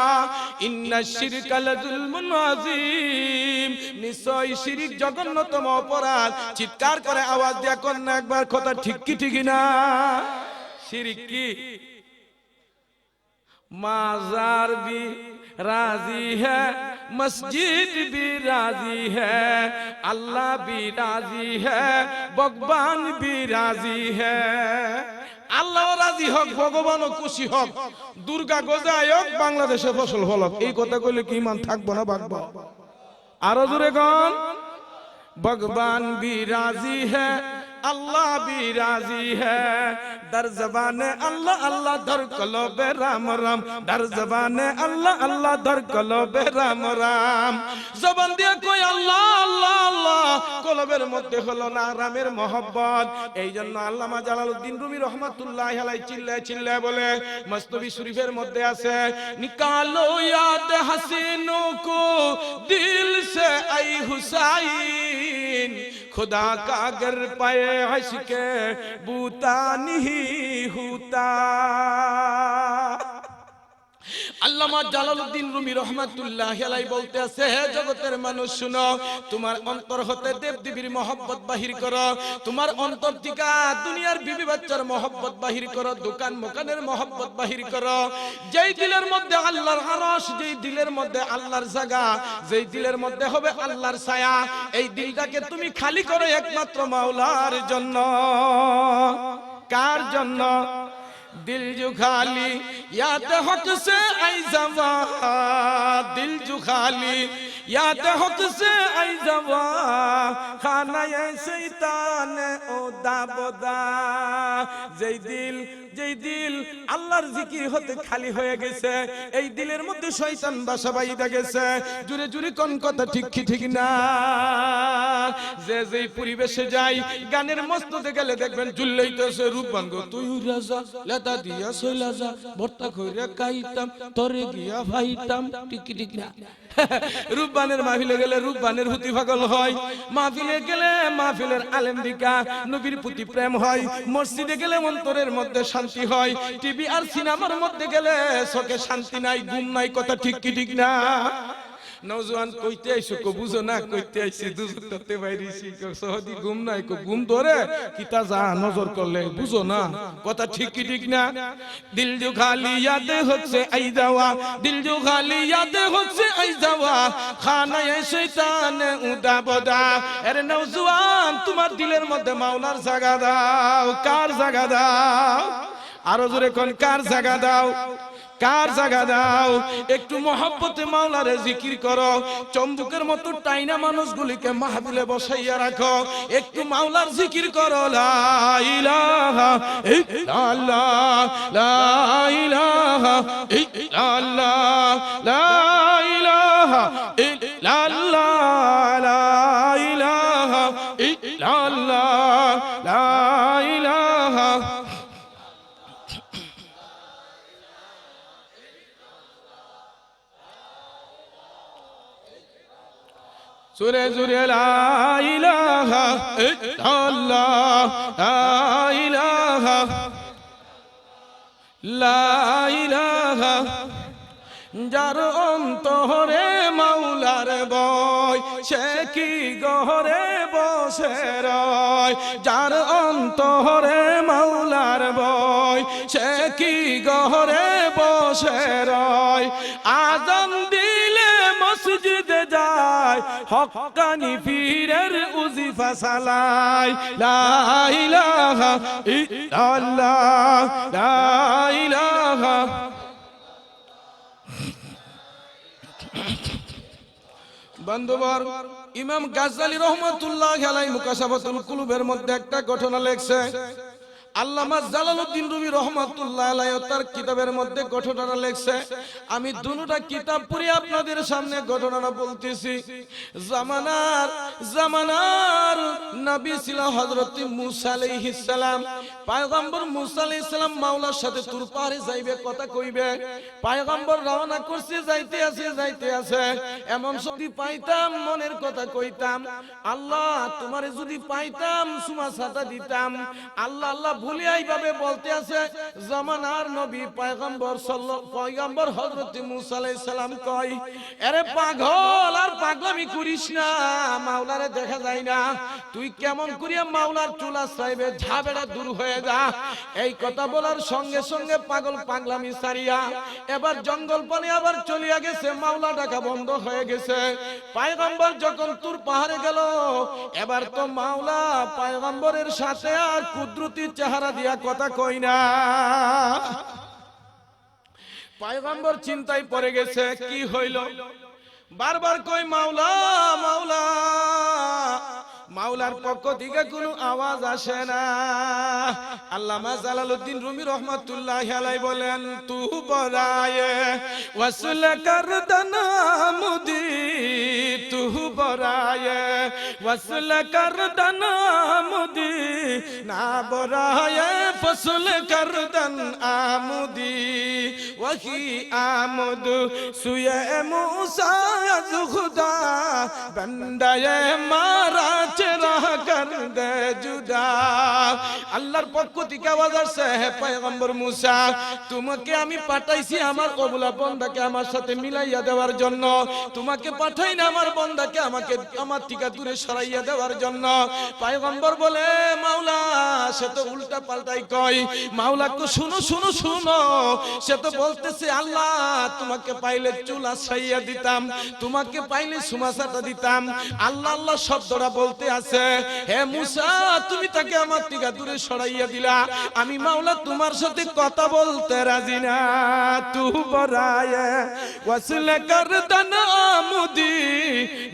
[SPEAKER 2] ইন্নাশ শিরকা লাযুলমুন আযীম, নিশ্চয় শিরক জঘন্যতম অপরাধ। চিৎকার করে আওয়াজ দিয়া কোন না একবার কথা ঠিক কি ঠিক না? শিরক কি? মাজার भी राजी है, मस्जिद भी राजी है, अल्लाह भी राजी है, भगवान भी राजी है। আল্লাহ রাজি হোক, ভগবানও খুশি হোক, দুর্গা গজায় হোক, বাংলাদেশে ফসল হলক। এই কথা কইলে কি ইমান থাকবো না বাগবা? আরো জোরে গান, ভগবান भी राजी है, अल्लाह भी राजी है, दर जबाने अल्लाह अल्लाह दर कलोबे राम राम, दर जबाने अल्लाह अल्लाह दर कलोबे राम राम। जबान দিয়ে কই আল্লাহ আল্লাহ আল্লাহ, কলবের মধ্যে হলো না রামের মোহব্বত। এই জন্য আল্লামা জালালউদ্দিন রুমি রহমাতুল্লাহি আলাইহি চিল্লায় চিল্লায় বলে, মস্তবি শরীফের মধ্যে আছে, নিকালো याद हसीनों को दिल से आई हुसैन, खुदा का घर पाए इश्क बूता नहीं होता। আল্লামা জালালউদ্দিন রুমি রহমাতুল্লাহি আলাইহি বলতে আছে, হে জগতের মানুষ শুনো, তোমার অন্তর হতে দেবদেবীর মহব্বত বাহির করো, তোমার অন্তর থেকে দুনিয়ার বিবি বাচ্চার মহব্বত বাহির করো, দোকান মোকানের মহব্বত বাহির করো। যেই দিলের মধ্যে আল্লাহর আরশ, যেই দিলের মধ্যে আল্লাহর জায়গা, যেই দিলের মধ্যে হবে আল্লাহর ছায়া, এই দিলটাকে তুমি খালি করো একমাত্র মাওলার জন্য। কার জন্য? दिल जो खाली याद हक से आई जवा, दिल जो खाली याद हक से आई जवा, खाना ये शैतान ओ दाबदा। যেই দিল যেই দিল আল্লাহর জিকির হতে খালি হয়ে গেছে, এই দিলের মধ্যে শয়তান বাসা বাইধা গেছে। জুরে জুরে কোন কথা ঠিক কি ঠিক না? যে যেই পরিবেশে যাই, গানের মস্ততে গেলে দেখবেন জুল্লাইতেছে রূপবান গো তুই রাজা লেতা দিয়া সইলা যা, ভর্তা কইরা খাইতাম তরে গিয়া ভাইতাম, ঠিক কি ঠিক না? রূপবানের মাহফিলে গেলে রূপবানের হুতি পাগল হয়, মাহফিলে গেলে মাহফিলের আলেম দিকা নবীর প্রতি প্রেম হয়, মসজিদে গেলে অন্তরের মধ্যে শান্তি হয়, টিভি আর সিনেমার মধ্যে গেলে চোখে শান্তি নাই, ঘুম নাই, কথা ঠিক কি ঠিক না? নওজোয়ান কইতে আইছো কো বুঝো না, কইতে আইছি দুজতে বাইরেছি কো সহদি ঘুম নাই, কো ঘুম ধরে কিতা যা নজর করলে বুঝো না, কথা ঠিক কি ঠিক না? দিল जो खाली याद হচ্ছে আই যাওয়া, দিল जो खाली याद হচ্ছে আই যাওয়া, খানা এ শয়তান উদা বদা। আরে নওজোয়ান তোমার দিলের মধ্যে মাওলার জায়গা দাও, কার জায়গা দাও? আরো জোরে কোন কার জায়গা দাও, কার জায়গা দাও? একটু মহব্বতে মাওলারে জিকির করো, চম্বুকের মতো টাইনা মানুষগুলিকে মাহফিলে বসাইয়া রাখো, একটু মাওলার জিকির করো। লা ইলাহা ইল্লাল্লাহ, লা ইলাহা ইল্লাল্লাহ, লা ইলাহা ইল্লাল্লাহ, লা ইলাহা ইল্লাল্লাহ, লা ইলাহা। সুরে সুরে লা ইলাহা ইল্লাল্লাহ, লা ইলাহা, লা ইলাহা। যার অন্তরে মাওলার বয়, সে কি গহরে বসে রয়? যার অন্তরে মাওলার বয়, সে কি গহরে বসে রয়? আযান দিলে মসজিদে যায়, হক্কানি পীরের উজিফা সালায়। লা ইলাহা ইল্লাল্লাহ, লা ইলাহা। বন্ধুবর, ইমাম গাজ্জালী রহমাতুল্লাহি আলাইহি মুকাশাফাতুল কুলুবের মধ্যে একটা ঘটনা লেখছে। আল্লামা জালালউদ্দিন রুমি রহমাতুল্লাহি আলাইহি তার কিতাবের মধ্যে ঘটনাটা লেখছে। আমি দুটোটা কিতাব পড়ে আপনাদের সামনে ঘটনাটা বলতেছি। জামানার নবী ছিল হযরত মুসা আলাইহিস সালাম। পয়গম্বর মুসা আলাইহিস সালাম মাওলার সাথে তুর পাহাড়ে যাইবে, কথা কইবে। পয়গম্বর রওনা করছে, যাইতে আছে। এমন শক্তি পাইতাম, মনের কথা কইতাম, আল্লাহ তোমারে যদি পাইতাম সুমা সাতা দিতাম। আল্লাহ আল্লাহ ভুলিয়া এইভাবে বলতে আছে। জামানার নবী পয়গম্বর হযরত মুসা আলাইহিস সালাম কয়, আরে পাগল, আর পাগলামি করিস না, মাওলারে দেখা যায় না, তুই কেমন করিয়া মাওলার চুলা চাইবে, ঝাবেড়া দূর হয়ে যা। এই কথা বলার সঙ্গে সঙ্গে পাগল পাগলামি সারিয়া এবার জঙ্গল পানে আবার চলিয়া গেছে, মাওলা ডাকা বন্ধ হয়ে গেছে। পয়গম্বর যখন তুর পাহাড়ে গেল, এবার তো মাওলা পয়গম্বরের সাথে আর কুদরতি চেহারা দিয়া কথা কই না। পয়গম্বর চিন্তায় পড়ে গেছে, কি হইল? বারবার কই মাওলা মাওলা, মাওলার পক্ষ থেকে কোনো আওয়াজ আসে না। আল্লামা জালালউদ্দিন রুমি রহমাতুল্লাহি আলাইহি বলেন, তু বরায়ে ওয়াসল করদন মুদি, তু বরায়ে ওয়াসল করদন মুদি, না বরায়ে ফসল করদন আমুদি, ওহি আমুদ সুয়ে মুসা আজ খুদা, বন্দায়ে মারা আল্লাহর পক্ষ থেকে আওয়াজ আসছে, হে পয়গম্বর মুসা, তোমাকে আমি পাঠাইছি আমার কবুলা বান্দাকে আমার সাথে মিলাইয়া দেওয়ার জন্য। তোমাকে পাঠাই না আমার বান্দাকে আমাকে আমার থেকে দূরে সরাইয়া দেওয়ার জন্য। পয়গম্বর বলে, মাওলা সে তো উল্টা পাল্টাই কয়। মাওলা তো শুনো শুনো শুনো, সে তো বলতেছে, আল্লাহ তোমাকে পাইলে চুলা ছাইয়া দিতাম, তোমাকে পাইলে সুমাসাটা দিতাম। আল্লাহ আল্লাহ শব্দটা বলতে আছে, হে মুসা তুমি তাকে আমার থেকে দূরে সরাইয়া দিলা, আমি মাওলা তোমার সাথে কথা বলতে রাজি না। তু বরায়ে ওয়াসল করদন আমুদি,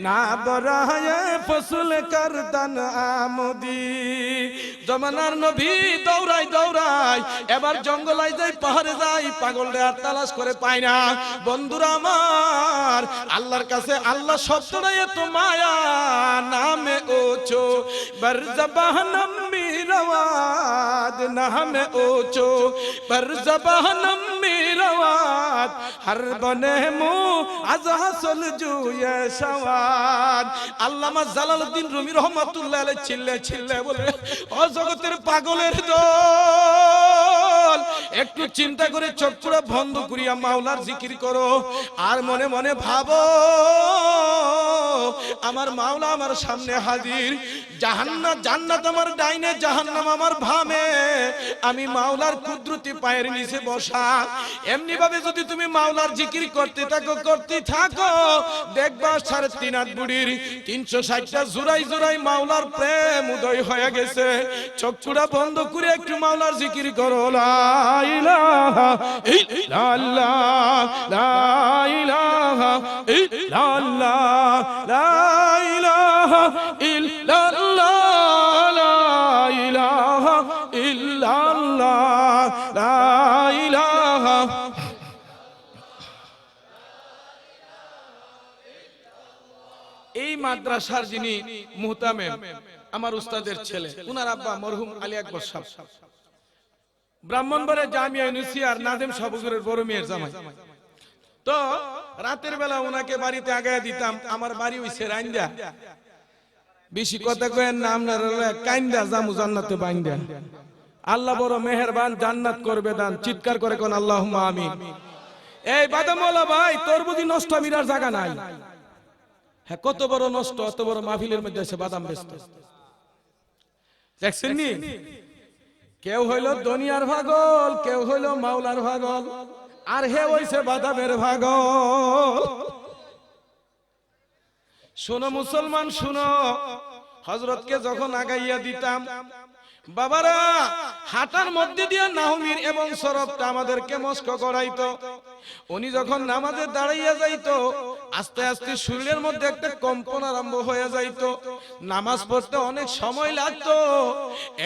[SPEAKER 2] না বরায়ে ফসল করদন আমুদি। জামানার নবী দৌড়ায়
[SPEAKER 1] দৌড়াই, এবার জঙ্গলায় যাই, পাহাড়ে যাই, পাগলরে আর তালাশ করে পাই না। বন্ধুরা আমার, আল্লাহর কাছে আল্লাহ শব্দটা এত মায়া, নামে ওচো বরজবাহ নামি রওয়াদ, নামে ওচো বরজবাহ নামি রওয়াদ, হর বনে মু আজ হাসল জুয়ে সওয়াদ। আল্লামা জালালউদ্দিন রুমি রহমাতুল্লাহ আলাইহি চিল্লে বলে, ও জগতের পাগলের দল, একটু চিন্তা করে চক্ষুটা বন্ধ করিয়া মাওলার জিকির করো, আর মনে মনে ভাবো আমার মাওলা আমার সামনে হাজির। জাহান্নাম জান্নাত আমার ডাইনে, জাহান্নাম আমার বামে, আমি মাওলার কুদরতি পায়ের নিচে বসা। এমনি ভাবে যদি তুমি মাওলার জিকির করতে থাকো, দেখবা 3.5 হাত বুড়ির 360টা জোড়াই জোড়াই মাওলার প্রেম উদয় হয়ে গেছে। চক্ষুটা বন্ধ করে একটু মাওলার জিকির করো, লা ইলাহা ইল্লাল্লাহ, লা ইলাহা ইল্লাল্লাহ, লা ইলাহা ইল্লাল্লাহ, লা ইলাহা ইল্লাল্লাহ, লা ইলাহা। এই মাদ্রাসার যিনি মুহতামিম, আমার উস্তাদের ছেলে, উনার আব্বা মরহুম আলী আকবর সাহেব, ব্রাহ্মণবাড়িয়া জামিয়া ইউনিভার্সিটির নাজিম সাহুজুরের বড় মেয়ের জামাই। তো রাতের বেলা ওনাকে বাড়িতে আগায় দিতাম। আমার বাড়ি হইছে রাইন্দা, বেশি কথা কয়েন না, আপনার কাইন্দা জামু জান্নাতে বাইন্দা। আল্লাহ বড় মেহেরবান, জান্নাত করবে দান, চিৎকার করে কোন আল্লাহুম্মা আমিন। এই বাদামওয়ালা ভাই, তোর বুঝি নষ্ট মিরার জায়গা নাই? হ্যাঁ, কত বড় নষ্ট, অত বড় মাহফিলের মধ্যে এসে বাদাম বেচত। দেখছেন নি? কেউ হইল দুনিয়ার পাগল, কেউ হইল মাওলার পাগল, আর হে হইছে বাদামের পাগল। শোনো মুসলমান, শোনো, হযরতকে যখন আগাইয়া দিতাম, বাবারা হাঁটার মধ্যে দিয়ে নাহমির এবং সরবটা আমাদেরকে মস্ক করাইতো। উনি যখন নামাজে দাঁড়াইয়া যাইতো, আস্তে আস্তে শরীরের মধ্যে একটা কম্পন আরম্ভ হয়ে যাইতো। নামাজ পড়তে অনেক সময় লাগতো।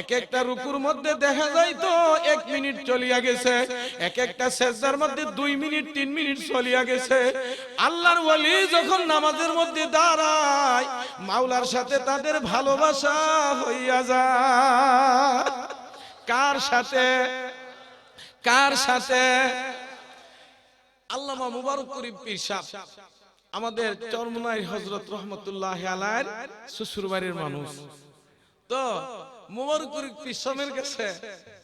[SPEAKER 1] এক একটা রুকুর মধ্যে দেখা যাইতো 1 মিনিট চলিয়া গেছে, এক একটা সেজদার মধ্যে 2 মিনিট 3 মিনিট চলিয়া গেছে। আল্লাহর ওয়ালি যখন নামাজের মধ্যে দাঁড়ায়, মাওলার সাথে তাদের ভালোবাসা হইয়া যায়। কার সাথে? কার সাথে? আল্লামা মুবারক করিম পীর সাহেব, আমাদের চরমনাই হযরত রহমাতুল্লাহি আলাইহির শ্বশুর বাড়ির মানুষ। তো মুবারক করিম পীর সাহেবের কাছে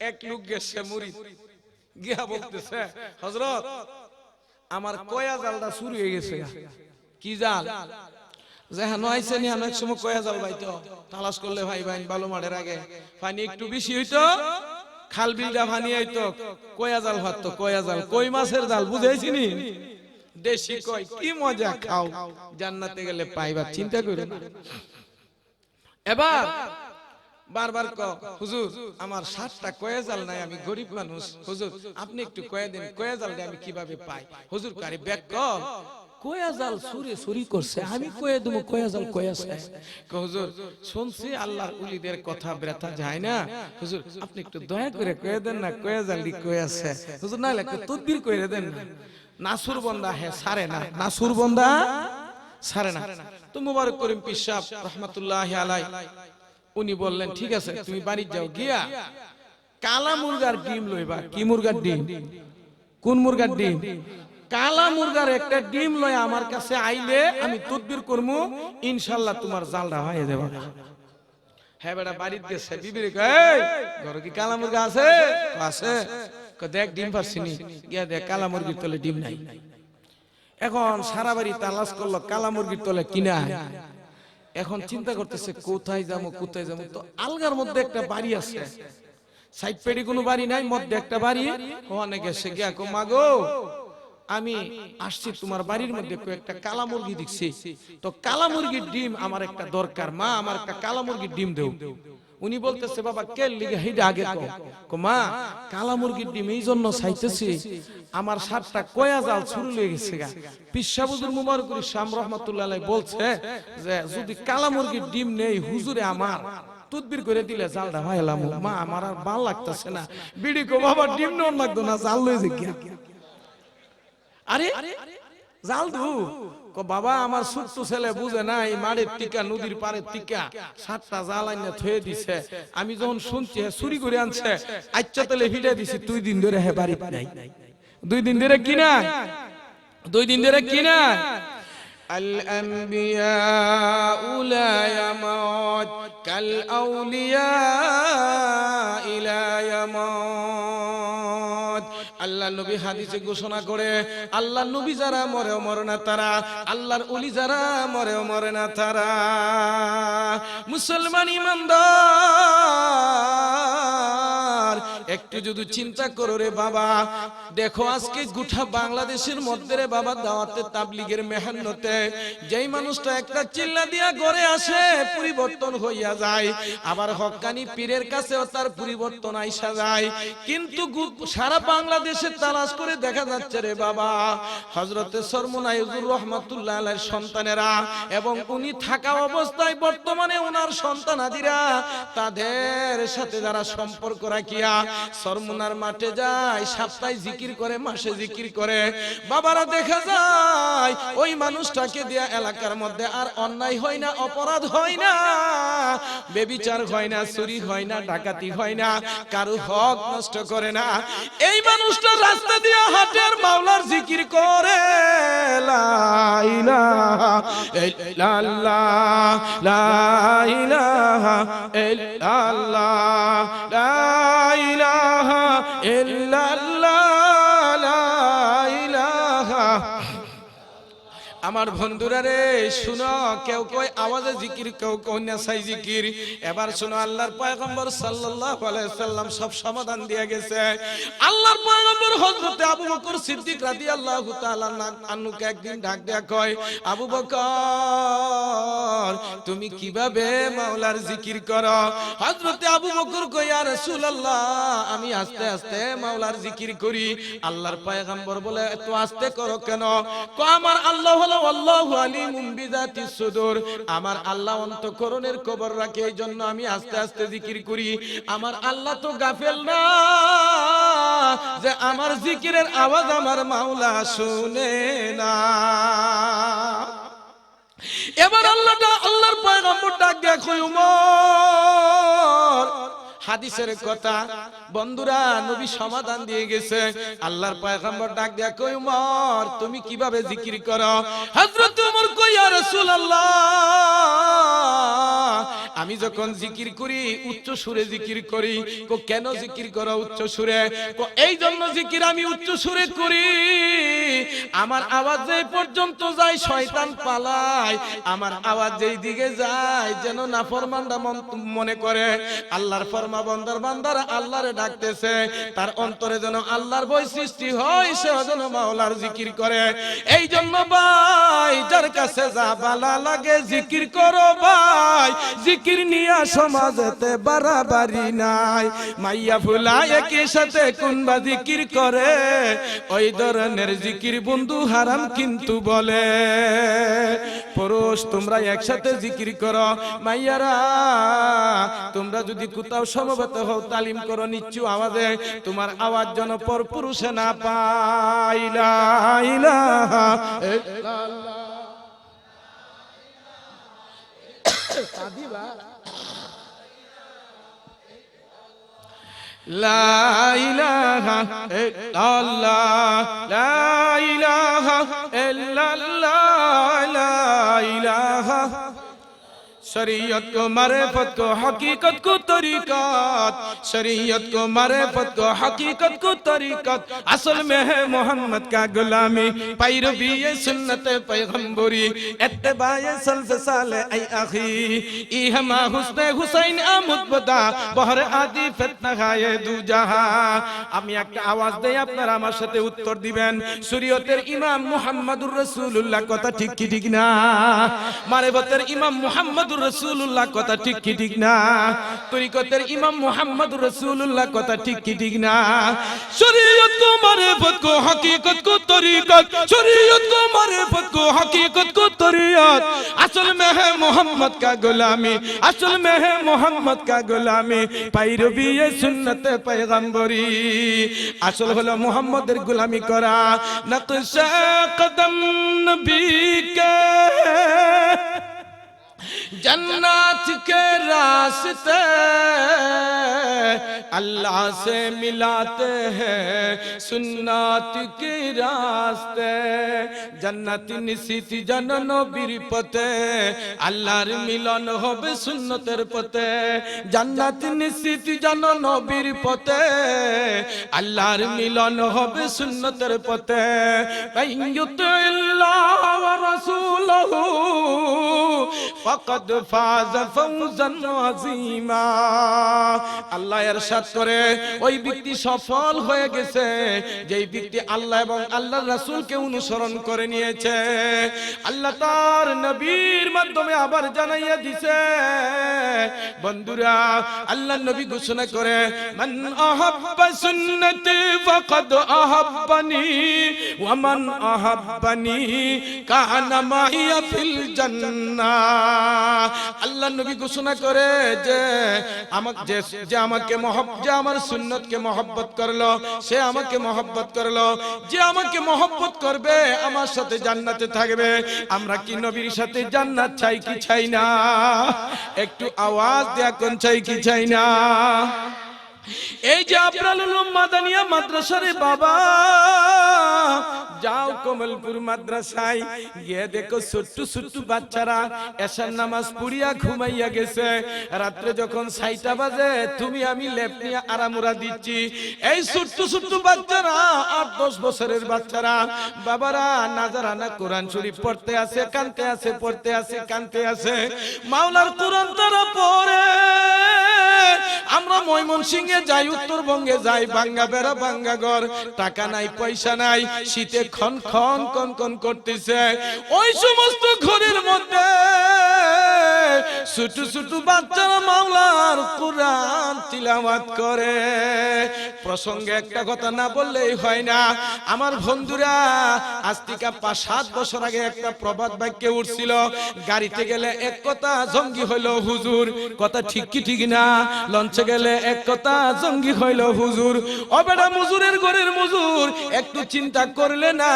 [SPEAKER 1] এক লোক গেছে, মুরিদ গিয়া বলতেছে, হযরত আমার কয়া জালটা চুরি হয়ে গেছে। কি জাল? যেখানে আইছে নি অনেক সময় কয়া জাল বাইতো, তালাশ করলে ভাই ভাই ভালো মাঠের আগে পানি একটু বেশি হইতো, খাল বিলটা পানি আইতো, কয়া জাল ভাততো। কয়া জাল, কই মাছের জাল, বুঝাইছি নি? দেশি কই, কি মজা খাও, জান্নাতে গেলে পাইবা, চিন্তা করে না। এবার বারবার কও, হুজুর আমার 7টা কয়া জাল নাই, আমি গরিব মানুষ, হুজুর আপনি একটু কয়া দেন, কয়া জালটা আমি কিভাবে পাই? হুজুর কারে ব্যাক কল, কয়া জাল চুরি করছে, আমি কয়ে দেবো কয়া জাল কয়াছে। হুজুর শুনছি আল্লাহর ওলিদের কথা ব্যথা যায় না, হুজুর আপনি একটু দয়া করে কয়ে দেন না কয়া জালটি কয়াছে। হুজুর না একটু তদবির করে দেন না। নাসুর বন্দা হে সারে না, নাসুর বন্দা সারে না। তো মুবারক করিম পীর সাহেব রহমাতুল্লাহি আলাইহি উনি বললেন, ঠিক আছে তুমি বাড়ি যাও, গিয়া কালা মুরগার ডিম লইবা। কি মুরগার ডিম? কোন মুরগার ডিম? কালা মুরগার একটা ডিম লয় আমার কাছে আইলে আমি তদবির করমু, ইনশাআল্লাহ তোমার জালটা হয়ে যাবে। হ্যাঁ বেটা বাড়িতে গেছে, বিবিরে কয় ঘরে কি কালা মুরগা আছে? আছে। দেখ ডিম পারছিনি, গিয়া দেখ কালা মুরগির তলে ডিম নাই। এখন সারা বাড়ি তালাশ করলো, কালা মুরগির তলে কিনা। এখন চিন্তা করতেছে কোথায় যাবো কোথায় যাবো। তো আলগার মধ্যে একটা বাড়ি আছে, সাইড পেডি কোনো বাড়ি নাই, মধ্যে একটা বাড়ি। ওখানে গেছে, গিয়া কো মাগো আমি আসছি তোমার বাড়ির মধ্যে একটা কালা মুরগি দেখছি, তো কালা মুরগির ডিম আমার একটা দরকার, মা আমার একটা কালা মুরগির ডিম দেও। উনি বলতেছে বাবা কে লিগে হেডা আগে কো মা কালা মুরগির ডিম এই জন্য চাইতেছি, আমার 7টা কয়া জাল চুরি হয়ে গেছে গা। পীর সাহেব হুজুর মুবারক করিম শাম রহমাতুল্লাহ আলাইহি বলছে যে যদি কালা মুরগির ডিম নেই হুজুরে আমার, তুদবির করে দিলে জালটা ভাইলাম মা আমার আর ভাল লাগতেছে না বিড়ি কো বাবা ডিম নন লাগতো না জাল লইছে কি আরে জাল দু কো বাবা আমার ছোট্ট ছেলে বুঝে নাই মাড়ের টিকা নদীর পাড়ের টিকা 7টা জাল আইনা থয়ে দিছে আমি যখন শুনছি চুরি করে আনছে আচ্ছা তেলে ভিড়ে দিছি 2 দিন ধরে হে বাড়ি নাই 2 দিন ধরে কি না 2 দিন ধরে কি না الأنبياء لا يموت كالأولياء لا يموت আল্লাহ নবী হাদিসে ঘোষণা করে আল্লাহ নবী যারা মরেও মরে না তারা আল্লাহর ওলি যারা মরেও মরে না তারা মুসলমান ইমানদার একটু যদি চিন্তা করো রে বাবা দেখো আজকে গোটা বাংলাদেশের মধ্যে রে বাবা দাওয়াতে তাবলীগের মেহনতে যেই মানুষটা একটা চিল্লা দিয়া ঘরে আসে পরিবর্তন হইয়া যায় আবার হক্কানি পীরের কাছেও তার পরিবর্তন আইসা যায় কিন্তু সারা বাংলাদেশে তালাশ করে দেখা যাচ্ছে রে বাবা হযরতে সরমুনাই হুজুর রাহমাতুল্লাহ আলাইহির সন্তানেরা এবং উনি থাকা অবস্থায় বর্তমানে ওনার সন্তানাদিরা তাদের সাথে যারা সম্পর্ক রাখিয়া সরমুনার মাঠে যায় সপ্তাহে জিকির করে মাসে জিকির করে বাবারা দেখা যায় ওই মানুষটাকে দিয়া এলাকার মধ্যে আর অন্যায় হয় না অপরাধ হয় না বেবিচার হয় না চুরি হয় না ডাকাতি হয় না কারো হক নষ্ট করে না এই মানুষটা রাস্তা দিয়ে হাটের মাওলার জিকির করে লা ইলাহা ইল্লাল্লাহ লা ইলাহা ইল্লাল্লাহ লা ইলাহা ইল্লাল্লাহ লা ইলাহা আমার বন্ধুরা রে শুনো কেউ কই আওয়াজে জিকির কেউ কই নাসাই জিকির এবার শুনো আল্লাহর পয়গম্বর সাল্লাল্লাহু আলাইহি সাল্লাম সব সমাধান দিয়ে গেছে আল্লাহর পয়গম্বর হযরত আবু বকর সিদ্দিক রাদিয়াল্লাহু তাআলা আনহুকে একদিন ডাক দেয়া কয় আবু বকর তুমি কিভাবে মাওলার জিকির করো হযরত আবু বকর কয় ইয়া রাসূলুল্লাহ আমি আস্তে আস্তে মাওলার জিকির করি আল্লাহর পয়গম্বর বলে এত আস্তে করো কেন কয় আমার আল্লাহ আল্লাহু আলিমুম বিযাতিস সুদূর আমার আল্লাহ অন্তঃকরণের খবর রাখে এইজন্য আমি আস্তে আস্তে জিকির করি আমার আল্লাহ তো গাফেল না যে আমার জিকিরের আওয়াজ আমার মাওলা শুনে না এবার আল্লাহর পয়গম্বর ডাক দেয়া কই উমর হাদিসের কথা বন্ধুরা নবী সমাধান দিয়ে গেছে আল্লাহর পয়গম্বর ডাক দেয়া কই উমর তুমি কিভাবে জিকির করো হযরত উমর কই ইয়া রাসূলুল্লাহ আমি যখন জিকির করি উচ্চ সুরে জিকির করি কো কেন জিকির করো উচ্চ সুরে কো এই জন্য জিকির আমি উচ্চ সুরে করি আমার আওয়াজ যেই পর্যন্ত যায় শয়তান পালায় আমার আওয়াজ যেই দিকে যায় যেন নাফরমানরা মনে করে আল্লাহর ফরমা বান্দারা আল্লাহরে ডাকতেছে তার অন্তরে যেন আল্লাহর ভয় সৃষ্টি হয় সে যেন মাওলার জিকির করে এই জন্য ভাই যার কাছে যা ভালো লাগে জিকির করো ভাই জিকির নিয়া সমাজেতে বাড়াবাড়ি নাই মাইয়া ফুলা একই সাথে কোনবা জিকির করে ওই ধরনের জিকির বন্ধু হারাম কিন্তু বলে পুরুষ তোমরা একসাথে জিকির করো মাইয়ারা তোমরা যদি কোথাও সমবেত হও তালিম করো নিচু আওয়াজে তোমার আওয়াজ যেন পর পুরুষে না পায় লা ইলাহা ইল্লাল্লাহ লা ইলাহা ইল্লাল্লাহ লা ইলাহা ইল্লাল্লাহ লা ইলাহা शरीयत को मारिफत को हकीकत को तरीकत शरीयत को मारिफत को हकीकत को तरीकत असल में है मोहम्मद का गुलामी पैरवी सुन्नत पैगंबरी इत्तिबाए सल्साले ऐ अखी इहमा हुस्ने हुसैन आमद बदा बहर आदि फितना गाए दू जहां আমি একটা আওয়াজ দেই আপনারা আমার সাথে উত্তর দিবেন শরীয়তের ইমাম মুহাম্মদুর রাসূলুল্লাহ কথা ঠিক কি ঠিক না মারিফতের ইমাম মুহাম্মদুর রাসূলুল্লাহ কথা ঠিক কি ঠিক না তরিকতের ইমাম মুহাম্মদুর রাসূলুল্লাহ কথা ঠিক কি ঠিক না শরীয়ত को मारिफत को हकीकत को तरीकत शरीयत को मारिफत को हकीकत को तरीकत
[SPEAKER 2] तरबियत, असल में है मोहम्मद का गुलामी, असल में है मोहम्मद का गुलामी, पैरवी ये सुन्नत पैगंबरी, असल हलो मोहम्मदेर गुलामी करा, नक्शे कदम नबी के जन्नत के रास्ते अल्लाह से मिलाते हैं सुन्नत के रास्ते, जन्नत निश्चित जन नबीर पथे আল্লাহর মিলন হবে সুন্নতের পথে, জান্নাত নিশ্চিত জন নবীর পথে আল্লাহর মিলন হবে সুন্নতের পথে, ফাইয়ুতিল্লাহ ওয়া রাসূলুহু ফাকাদ ফাজ ফাওজান আযীমা। আল্লাহ ইরশাদ করে ওই ব্যক্তি সফল হয়ে গেছে যেই ব্যক্তি আল্লাহ এবং আল্লাহর রাসূলকে অনুসরণ করে নিয়েছে। আল্লাহ তার নবীর মাধ্যমে আবার জানাইয়া দিছে বন্ধুরা, আল্লাহ নবী ঘোষণা করে মান আহাব্বা সুন্নতি ফাকাদ আহাব্বানি ওয়া মান আহাব্বানি কানা মাইয়া ফিল জান্নাহ। আল্লাহ নবী ঘোষণা করে যে আমাকে যে আমার সুন্নতকে মহব্বত করলো সে আমাকে মহব্বত করলো, যে আমাকে মহব্বত করবে আমার সাথে জান্নাতে থাকবে। আমরা কি নবীর সাথে জান্নাত চাই কি চাই না? একটু আওয়াজ দেয়া কোন চাই কি চাই না? এই যে আপনার মাদানিয়া মাদ্রাসারে বাবা, যাও কমলপুর মাদ্রাসায় গিয়ে দেখো ছোট্ট ছোট্ট বাচ্চারা এশার নামাজ পড়িয়া ঘুমাইয়া গেছে। রাত্রে যখন 6টা বাজে তুমি আমি লেপ নিয়ে আরামুরা দিচ্ছি, এই ছোট্ট ছোট্ট বাচ্চারা 8-10 বছরের বাচ্চারা বাবারা নাজারানা কোরআন শরীফ পড়তে আছে, কানতে আছে, পড়তে আছে, কানতে আছে। মাওলার কোরআন তারা পড়ে। আমরা ময়মনসিংহে যাই, উত্তরবঙ্গে যাই, ভাঙ্গা বেড়া ভাঙ্গা ঘর, টাকা নাই পয়সা নাই, শীতে খন খন কন কন করতেছে। ওই সমস্ত ঘরের মধ্যে ছোট ছোট বাচ্চারা মাওলার কোরআন তিলাওয়াত করে। প্রসঙ্গে একটা কথা না বললেই হয় না আমার বন্ধুরা, আজ থেকে 5-7 বছর আগে একটা প্রবাদ বাক্যে উঠছিল, গাড়িতে গেলে এক কথা জঙ্গি হইল হুজুর, কথা ঠিক কি ঠিক না? লঞ্চে গেলে এক কথা জঙ্গি হইল হুজুর। ও বেটা মজুরের ঘরের মজুর, একটু চিন্তা করলে না,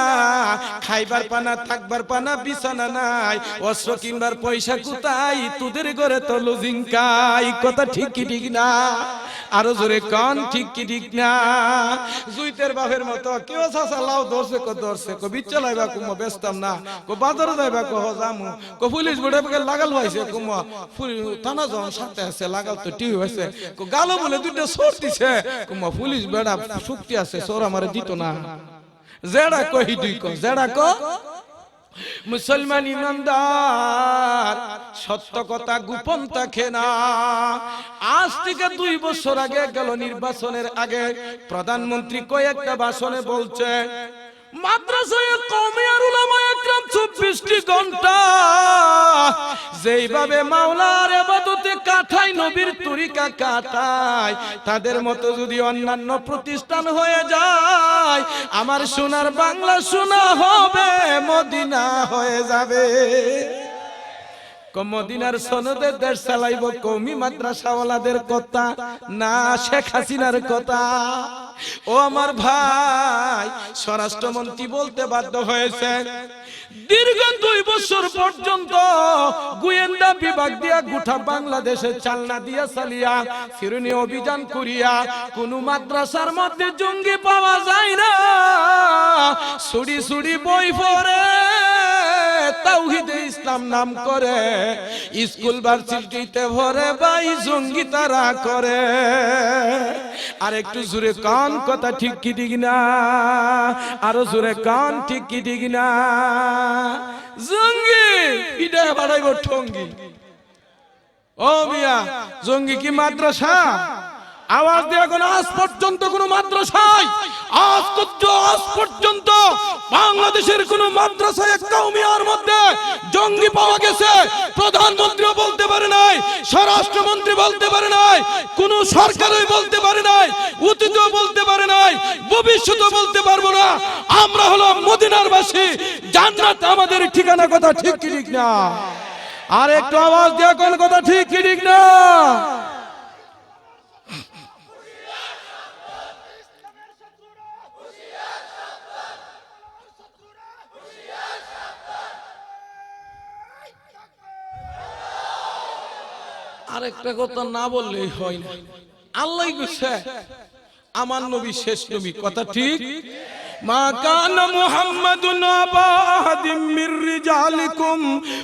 [SPEAKER 2] খাইবার পানা থাকবার পানা বিছানা নাই, অস্ত্র কিনবার পয়সা কোথায়, তোদের ঘরে তো লজিং কাই, কথা ঠিক কি ঠিক না? আরো জোরে কান ঠিক কি ঠিক না? জুইতের বাপের মতো কেউ চাচা লাও ধরছে কো ধরছে, কো বিচ্ছা লাইবা কুমো বেচতাম না, কো বাজারে যাইবা কো যামু, কো পুলিশ বড়ে বকে লাগাল হইছে কুমো থানা যখন সাথে আছে লাগাল তো টিউ হইছে, কো গালো বলে দুইটা সোর দিছে, কুমো পুলিশ বেড়া শক্তি আছে সোর আমারে দিত না। জেডা কই দুই কো জেডা কো মুসলমান ইমানদার সত্য কথা গোপন থাকে না। আজ থেকে 2 বছর আগে গেল নির্বাচনের আগে প্রধানমন্ত্রী কয়েকটা ভাষণে বলছে মাদ্রাসায়ে কওমিয়ার উলামা একরাম 24টি ঘন্টা যেইভাবে মাওলার ইবাদতে কাটায়, নবীর তরিকা কাটায়, তাদের মতো যদি অন্যান্য প্রতিষ্ঠান হয়ে যায় আমার সোনার বাংলা সোনা হবে, মদিনা হয়ে যাবে। মদিনার সনদে দেশ চালাইব কওমি মাদ্রাসাওয়ালাদের কথা না শেখ হাসিনার কথা? ও আমার ভাই, স্বরাষ্ট্রমন্ত্রী বলতে বাধ্য হয়েছে দীর্ঘ 2 বছর পর্যন্ত গোয়েন্দা বিভাগ দিয়া গোটা বাংলাদেশে চালনা দিয়া চালিয়া ফিরনি অভিযান করিয়া কোন মাদ্রাসার মধ্যে জঙ্গি পাওয়া যায় না। ছুরি ছুরি বই পড়ে তাওহীদে ইসলাম নাম করে স্কুল ভার্সিটিতে ভরে ভাই জঙ্গি তারা করে। আর একটু জোরে কান কথা ঠিক কি ঠিক না? আরো জোরে কান ঠিক কি ঠিক না? জঙ্গি ইটা বাড়াইব ঠঙ্গি। ও মিয়া, জঙ্গি কি মাদ্রাসা? আওয়াজ দিয়ে এখন আজ পর্যন্ত কোন মাদ্রাসায় আজ পর্যন্ত বাংলাদেশের কোন মাদ্রাসায় কওমিয়ার মধ্যে
[SPEAKER 1] জঙ্গি পাওয়া গেছে, প্রধানমন্ত্রীও বলতে পারে নাই, স্বরাষ্ট্রমন্ত্রী বলতে পারে নাই, কোন সরকারই বলতে পারে নাই, অতীতও বলতে পারে নাই, ভবিষ্যতেও বলতে পারবো না। আমরা হলো মদিনার বাসী, জান্নাত আমাদের ঠিকানা। কথা ঠিক কি ঠিক না? আর একটু আওয়াজ দিয়ে কোন কথা ঠিক কি ঠিক না? আরেকটা কথা না বললেই হয় না। আল্লাহ কইছে আমার নবী শেষ নবী। কথা ঠিক? মা কানা মুহাম্মাদুন আবা আহাদিম মির রিজালিকুম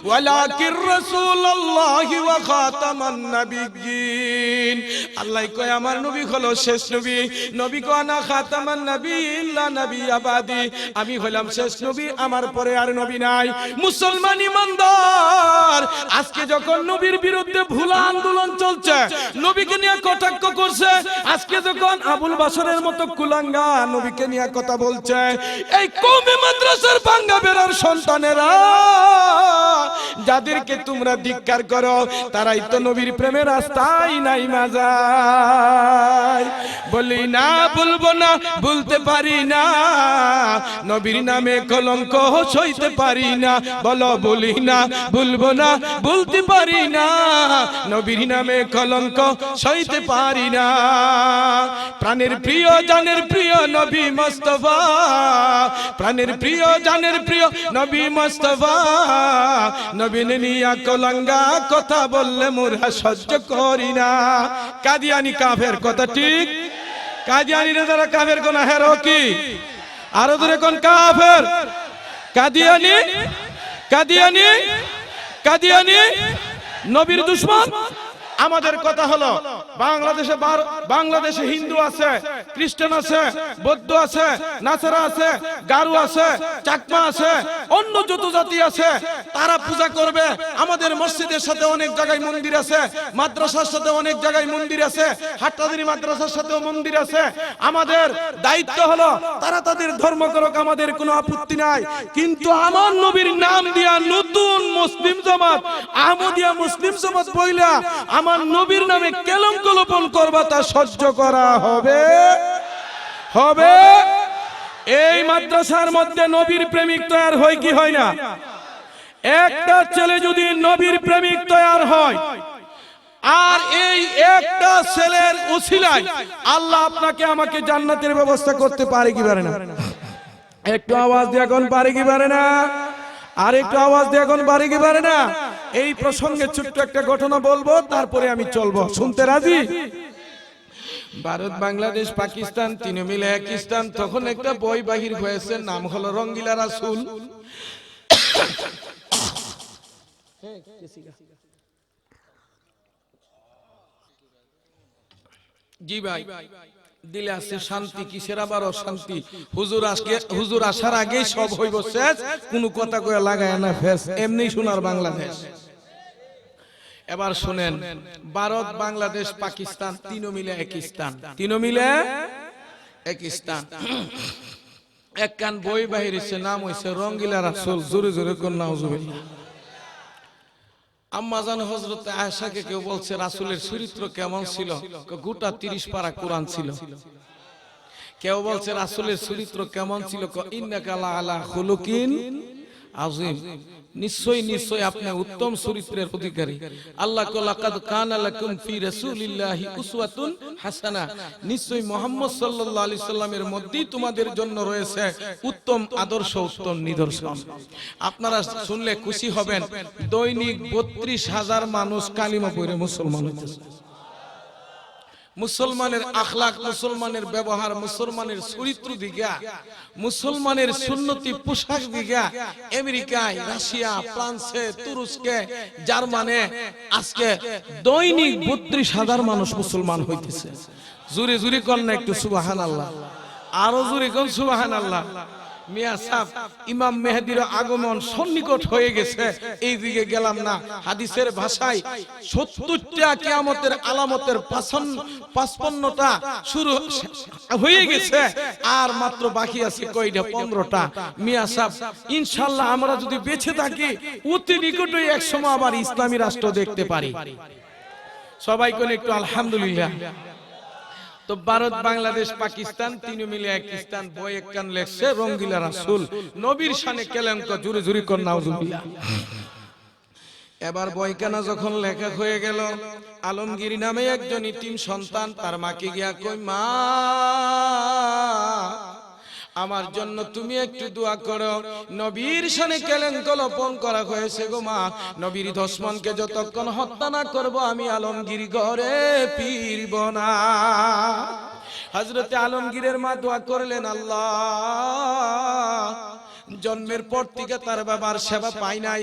[SPEAKER 1] ওয়ালাকির রাসূলুল্লাহি ওয়া খাতামান নাবিয়্যিন। আল্লাহ কয় আমার নবী হলো শেষ নবী। নবী কয় না খাতামান নাবিয়্যিন লা নবী আবাদি, আমি হলাম শেষ নবী, আমার পরে আর নবী নাই। মুসলমান ইমানদার, আজকে যখন নবীর বিরুদ্ধে ভুলা আন্দোলন চলছে, নবীকে নিয়ে কটাক্ষ করছে, আজকে যখন আবুল বাশারের মতো কুলাঙ্গা নবীকে নিয়ে কথা বলছে, এই কওমি মাদ্রাসার ভাঙ্গা বেরার সন্তানেরা যাদেরকে তোমরা ধিক্কার করো, তারাই তো নবীর প্রেমের রাস্তায় নাই মাজায়। বলি না, বলবো না, বলতে পারি না, নবীর নামে কলঙ্ক সইতে পারি না। বলো বলি না, বলবো না, বলতে পারি না, নবীর নামে কলঙ্ক সইতে পারি না। প্রাণের প্রিয় জানের প্রিয় নবী মুস্তাফা, প্রাণের প্রিয় জানের প্রিয় নবী মুস্তাফা, নবী নিয়া কলঙ্গা কথা বললে মোরা সহ্য করি না। কাদিয়ানি কাফের। কথা ঠিক? কাদিয়ানিরা যারা কাফের কোন হেরো কি? আরো দূরে কোন কাফের? কাদিয়ানি, কাদিয়ানি, কাদিয়ানি নবীর দুশমন। আমাদের কথা হলো বাংলাদেশে হিন্দু আছে, খ্রিস্টান আছে, বৌদ্ধ আছে, নাসারা আছে, গারু আছে, চাকমা আছে, অন্য যত জাতি আছে, তারা পূজা করবে। আমাদের মসজিদের সাথে অনেক জায়গায় মন্দির আছে, মাদ্রাসার সাথে অনেক জায়গায় মন্দির আছে, হাটহাজারী মাদ্রাসার সাথেও মন্দির আছে। আমাদের দায়িত্ব হলো তারা তাদের ধর্ম করুক, আমাদের কোনো আপত্তি নাই। কিন্তু আমার নবীর নাম দিয়া নতুন মুসলিম জামাত, আহমদিয়া মুসলিম জামাত বইলা আমার নবীর নামে কলঙ্ক লোপন করবা, তা সহ্য করা হবে? হবে? এই মাদ্রাসার মধ্যে নবীর প্রেমিক তৈরি হয় কি হয় না? একটা ছেলে যদি নবীর প্রেমিক তৈরি হয়, আর এই একটা ছেলের উসিলায় আল্লাহ আপনাকে আমাকে জান্নাতের ব্যবস্থা করতে পারে কি পারে না? একটু আওয়াজ দিয়ে এখন পারে কি পারে না? আর একটু আওয়াজ দিয়ে এখন পারে কি পারে না? এই প্রসঙ্গে ছোট্ট একটা ঘটনা বলবো, তারপরে আমি চলবো। শুনতে রাজি? ভারত, বাংলাদেশ, পাকিস্তান তিন মিলে এক স্থান। তখন একটা বই বাহির হয়েছে, নাম হলো রঙ্গিলা রাসূল। জি ভাই, দিলে আছে শান্তি, কিসের আবার অশান্তি? হুজুর আসার আগে সব হইব শেষ, কোনো কথা কয়ে লাগায় না ফেস, এমনি শোনার বাংলাদেশ। এবার শুনেন, ভারত, বাংলাদেশ, পাকিস্তান তিন মিলে এক স্থান, তিন মিলে এক স্থান। এক কান বই বাহির হইছে, নাম হইছে রঙ্গিলা রাসূল। জোরে জোরে কোন নাউজুবিল্লাহ। আম্মাজান হযরত আয়েশাকে কেউ বলছে রাসূলের চরিত্র কেমন ছিল? গোটা 30 পারা কোরআন ছিল। কেউ বলছে রাসূলের চরিত্র কেমন ছিল? ইন্নাকা আলা খুলুকিন আযীম। নিশ্চয় নিশ্চয় আপনি উত্তম চরিত্রের অধিকারী। আল্লাহ কো লাকাদ কানা লাকুম ফি রাসূলিল্লাহি উসওয়াতুন হাসানাহ। নিশ্চয় মুহাম্মদ সাল্লাল্লাহু আলাইহি সাল্লামের মধ্যেই তোমাদের জন্য রয়েছে উত্তম আদর্শ, উত্তম নিদর্শন। আপনারা শুনলে খুশি হবেন, দৈনিক 32,000 মানুষ কালিমা পড়ে মুসলমান হইতেছে। মুসলমানের আখলাক, মুসলমানের ব্যবহার, মুসলমানের চরিত্র দিগা, মুসলমানের সুন্নতি পোশাক দিগা আমেরিকায়, রাশিয়া, ফ্রান্সে, তুরস্কে, জার্মানে আজকে দৈনিক 32,000 মানুষ মুসলমান হইতেছে। জোরে জোরে কোন না একটু সুবহানাল্লাহ। আরো জোরে কোন সুবহানাল্লাহ। মিয়া সাহেব ইমাম মেহেদির আগমন সন্নিকট হয়ে গেছে, এই দিকে গেলাম না। হাদিসের ভাষায় ৭০টা কিয়ামতের আলামতের ৫৫টা শুরু হয়ে গেছে, আর মাত্র বাকি আছে কয়টা? ১৫টা। মিয়া সাহেব ইনশাআল্লাহ আমরা যদি বেঁচে থাকি অতি নিকটই এক সময় আবার ইসলামী রাষ্ট্র দেখতে পারি। সবাই কোন একটু আলহামদুলিল্লাহ। তো ভারত, বাংলাদেশ, পাকিস্তান তিন মিলে পাকিস্তান বই একখান লেখছে রঙ্গিলা রাসূল, নবীর শানে কেলেঙ্ক, জুরি জুরি কর নাউজুবিল্লাহ। এবার বইখানা যখন লেখা হয়ে গেল, আলমগীর নামে একজন ইতিম সন্তান তার মাকে গিয়া কই, মা আমার জন্য তুমি একটু দোয়া করো, নবীর শানে কেলেঙ্ক লোপন করা হয়েছে গো মা, নবীর দুশমনকে যতক্ষণ হত্যা না করব আমি আলমগীর ঘরে ফিরব না। হযরতে আলমগীরের মা দোয়া করলেন, আল্লাহ জন্মের পর থেকে তার বাবার সেবা পাই নাই,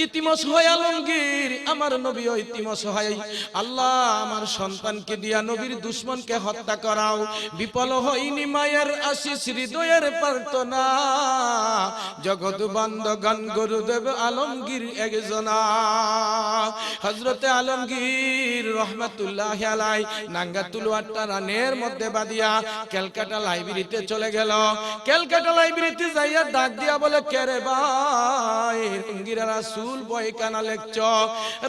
[SPEAKER 1] ইতিম অসহায় আলমগীর, আমার নবীও ইতিম অসহায়, আল্লাহ আমার সন্তানকে দিয়া নবীর দুশমনকে হত্যা করাও। বিফল হইনি মায়ের আশিস হৃদয়ের প্রার্থনা, জগৎ বান্ধবগণ গুরুদেব আলমগীর একজনা। হযরতে আলমগীর রহমাতুল্লাহ আলাই নাঙ্গা তুলওয়ারটা রানের মধ্যে বাঁধিয়া ক্যালকাটা লাইব্রেরিতে চলে গেল। ক্যালকাটা লাইব্রেরিতে যাইয়া ডাক দিয়া বলে, কে রে ভাই, রঙ্গিলা রাসূল বইখানা লেখছ?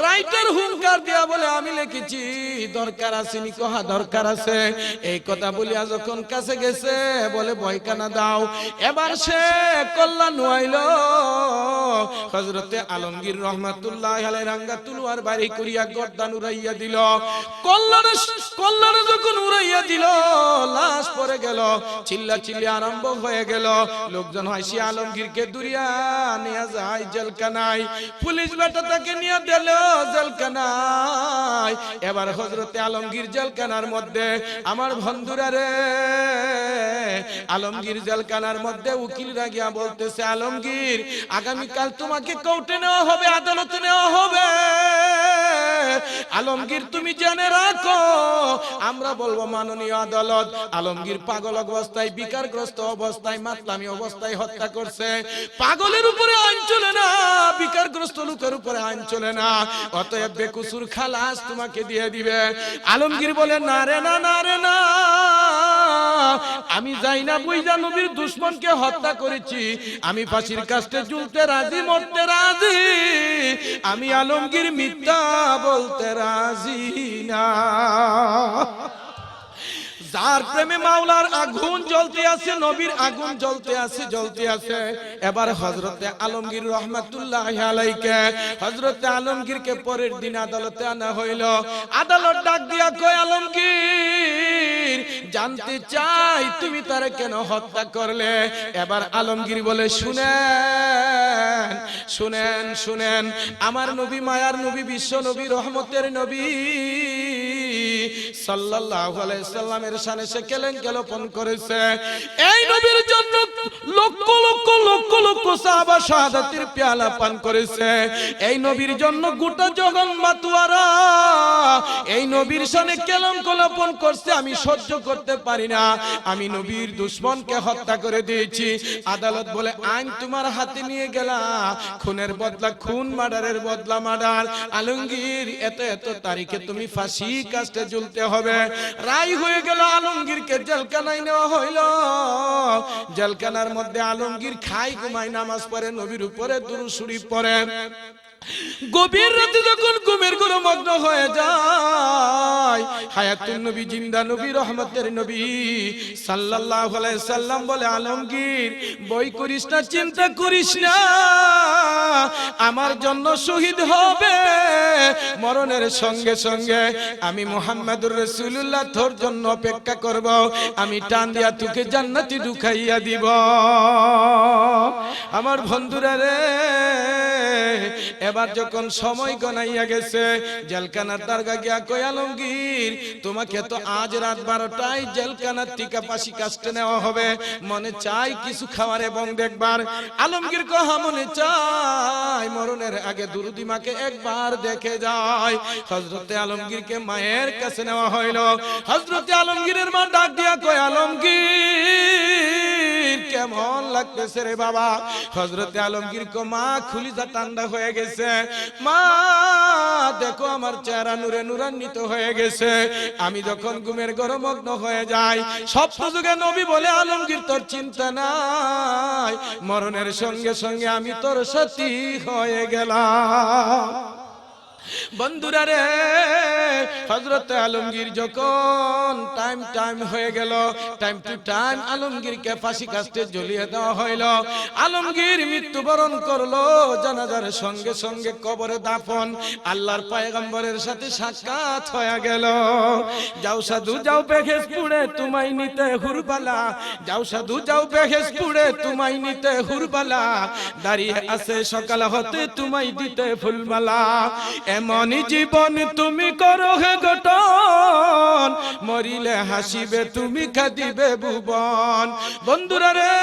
[SPEAKER 1] রাইটার হুঙ্কার দিয়া বলে, আমি লিখেছি। দরকার আছে নি? কহা দরকার আছে। এই কথা বলিয়া যখন কাছে গেছে বলে, বইখানা দাও। এবার সে কল্যাণ হইল। হযরতে আলমগীর রহমাতুল্লাহ আলাইহি রাঙ্গা তুলওয়ার বাড়ি করিয়া গর্দান উড়াইয়া দিল। কল্যাণে যখন উড়াইয়া দিল, লাশ পড়ে গেল, চিল্লা চিল্লি আরম্ভ হয়ে গেল। লোকজন হাসি আলমগীরকে দুরিয়া নিয়ে যায় জেলখানায়। পুলিশ বেটা তাকে নিয়ে দিল জেলখানায়। এবার হযরতে আলমগীর জেলখানার মধ্যে, আমার বন্ধুরা রে, আলমগীর জেলখানার মধ্যে উকিলরা গিয়া বলতেছে, আলমগীর আগামীকাল তোমাকে কোর্টে নেওয়া হবে, আদালতে নেওয়া হবে। আলমগীর তুমি জেনে রাখো, আমরা বলবো মাননীয় আদালত আলমগীর পাগল অবস্থায়, বিকারগ্রস্ত অবস্থায়, মাতলামি অবস্থায় হত্যা করছে। পাগলের উপরে আইন চলে না, বিকারগ্রস্ত লোকের উপরে আইন চলে না, অতএব বেকসুর খালাস তোমাকে দিয়ে দিবে। আলমগীর বলে, না রে না, না রে না, আমি যাই না বুইজা নবীর দুশমনকে হত্যা করেছি, আমি ফাঁসির কাস্টে ঝুলতে রাজি, মরতে রাজি, আমি আলমগীর মিথ্যা বলতে রাজি না। যার প্রেমে মাওলার আগুন জ্বলতে আছে, নবীর আগুন জ্বলতে আছে, জ্বলতে আছে। এবার হযরতে আলমগীর রহমাতুল্লাহ আলাইকে, হযরতে আলমগীরকে পরের দিন আদালতে আনা হইল। আদালত ডাক দিয়া কয়, আলমগীর জানতে চাই তুমি তারে কেন হত্যা করলে? এবার আলমগীর বলে, শুনেন শুনেন শুনেন, আমার নবী, মায়ার নবী, বিশ্ব নবী, রহমতের নবী সাল্লাল্লাহু আলাইহি সাল্লামের শানে সে কেলেঙ্ক লোপন করেছে। এই নবীর জন্য লক্ষ লক্ষ লক্ষ লক্ষ সাহাবা শাহাদাতের পেয়ালা পান করেছে। এই নবীর জন্য গোটা জগৎ মাতোয়ারা এই নবীর শানে কেলেঙ্ক লোপন করছে। আমি সহ্য করতে পারি না, আমি নবীর দুশমনকে হত্যা করে দিয়েছি। আদালত বলে, আইন তোমার হাতে নিয়ে গেলা, খুনের বদলা খুন, মার্ডারের বদলা মার্ডার। আলমগীর এত এত তারিখে তুমি ফাঁসি কাস্টে ঝুলতে হবে। রায় হয়ে গেল, আলমগীরকে জেলখানায় নেওয়া হইল। জেলখানার মধ্যে আলমগীর খাই, ঘুমায়, নামাজ পড়ে, নবীর উপরে দুরূদ শরীফ পড়ে। গভীর রাতে যখন ঘুমের ঘোরে মগ্ন হয়ে যায়, হায়াতুন নবী, জিন্দা নবী, রহমতের নবী সাল্লাল্লাহু আলাইহি সাল্লাম বলে, আলমগীর বই করিস না, চিন্তা করিস না, আমার জন্য শহীদ হবে। মরণের সঙ্গে সঙ্গে আমি মুহাম্মদুর রাসূলুল্লাহ তোর জন্য অপেক্ষা করব, আমি টান দিয়া তোকে জান্নাতে ঢুকাইয়া দিব। আমার বন্ধুরা রে, এবার যখন সময় গনাইয়া গেছে, জেলখানার দরগা গিয়া কই, আলমগীর তোমাকে তো আজ রাত 12টায় জেলখানার থেকে ফাঁসি কাস্টে নেওয়া হবে, মনে চাই কিছু খাওয়ার এবং দেখবার। আলমগীর কহা, মনে চাই মরণের আগে দুরুদি মাকে একবার দেখে যায়। হযরতে আলমগীরকে মায়ের কাছে নেওয়া হইল। হযরতে আলমগীরের মা ডাক দিয়া কয়, আলমগীর
[SPEAKER 2] আলমগীর কেমন লাগতেছে রে বাবা। হযরতে আলমগীর কো মা খুলিজা ঠান্ডা হয়ে গেছে, মা দেখো আমার চেহারা নূরে নূরান্বিত হয়ে গেছে। আমি যখন ঘুমের ঘরে মগ্ন হয়ে যাই, স্বপ্ন যুগে নবী বলে আলমগীর তোর চিন্তা নাই, মরণের সঙ্গে সঙ্গে আমি তোর সাথী হয়ে গেলাম। বন্ধুরা রে, হযরত আলমগীর যখন টাইম হয়ে গেল, টাইম টু টাইম আলমগীরকে ফাঁসি কাস্টে ঝুলিয়ে দেওয়া হইল। আলমগীর মৃত্যুবরণ করলো, জানাজার সঙ্গে সঙ্গে কবরে দাফন। আল্লাহর পয়গম্বরের সাথে সাক্ষাৎ হয়ে গেল। যাও সাধু যাও বেহেস পুড়ে তোমায় নিতে হুরবালা, যাও সাধু যাও বেহেস পুড়ে তোমায় নিতে হুরবালা, দাঁড়িয়ে আছে সকাল হতে তোমায় দিতে ফুলমালা। এমনই জীবন তুমি করো হে গঠন, মরিলে হাসিবে তুমি কাঁদিবে ভুবন। বন্ধুরা রে,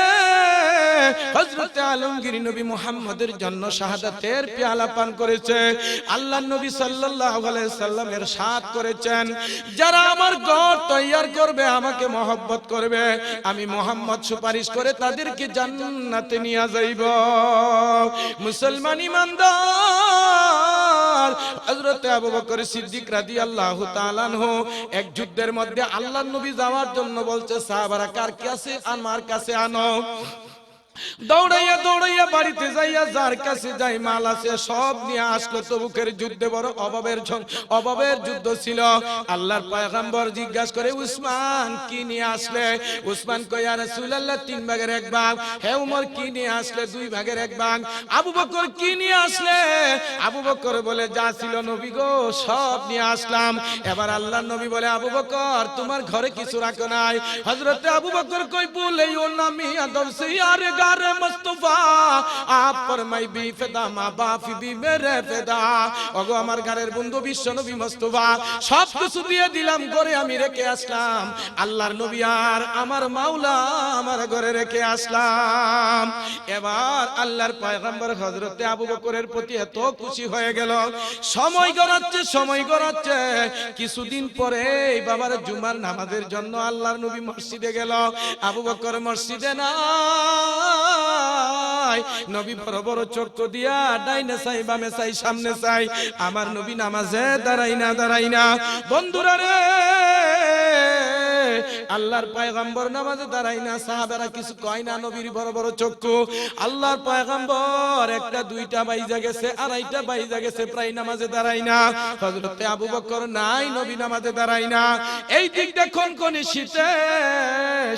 [SPEAKER 2] হযরত আলমগীর নবী মুহাম্মদের জন্য শাহাদাতের পেয়ালা পান করেছে। আল্লাহর নবী সাল্লাল্লাহু আলাইহি সাল্লাম ইরশাদ করেছেন, যারা আমার ঘর তৈয়ার করবে, আমাকে মহব্বত করবে, আমি মুহাম্মদ সুপারিশ করে তাদেরকে জান্নাতে নিয়ে যাইব। মুসলমান ইমানদার, হযরত আবু বকর সিদ্দিক রাদিয়াল্লাহু তাআলা আনহু এক যুদ্ধের মধ্যে আল্লাহর নবী যাওয়ার জন্য বলছে, সাহাবারা কার কাছে আমার কাছে আনো। দৌড়াইয়া দৌড়াইয়া বাড়িতে যাইয়া যার কাছে যাই মাল আছে সব নিয়ে আসলো। তবুকের যুদ্ধে বড় অভাবের যুদ্ধ ছিল। আল্লাহর পয়গম্বর জিজ্ঞাসা করে, উসমান কি নিয়ে আসলে? উসমান কয়, ইয়া রাসূলুল্লাহ 3 ভাগের 1 ভাগ। হে ওমর কি নিয়ে আসলে? 2 ভাগের 1 ভাগ। আবু বকর কি নিয়ে আসলে? আবু বকর বলে, যা ছিল নবী গো সব নিয়ে আসলাম। এবার আল্লাহর নবী বলে, আবু বকর তোমার ঘরে কিছু রাখো নাই? হযরতে আবু বকর কই, বলে ও নামি আদব সে আর গারে মুস্তাফা আপ ফরমাই বি ফিদা মা বাফি বি মেরে ফিদা। ওগো আমার ঘরের বন্ধু বিশ্ব নবী মুস্তাফা, সব কিছু দিয়ে দিলাম, ঘরে আমি রেখে আসলাম। আল্লাহর নবী আর আমার মাওলা আমার ঘরে রেখে আসলাম। এবার আল্লাহর পয়গম্বর হযরতে আবু বকরের প্রতি এত খুশি হয়ে গেল। সময় গড়াচ্ছে। কিছুদিন পরে বাবার জুমার নামাজের জন্য আল্লাহর নবী মসজিদে গেল। আবু বকর মসজিদে না, নবী বড় বড় চক্ষু দিয়া ডাইনে চাই বামে চাই সামনে চাই, আমার নবী নামাজে দাঁড়াই না। বন্ধুরা রে, আল্লাহর পয়গম্বর নামাজে দাঁড়াই না, সাহাবারা কিছু কয় না, নবীর বড় বড় চক্ষু। আল্লাহর পয়গম্বর 1টা 2টা বাইজা গেছে, 2:30টা বাইজা গেছে, প্রায় নামাজে দাঁড়াই না। হযরতে আবু বকর নাই, নবী নামাজে দাঁড়াই না। এই দিকটা কনকনে শীতে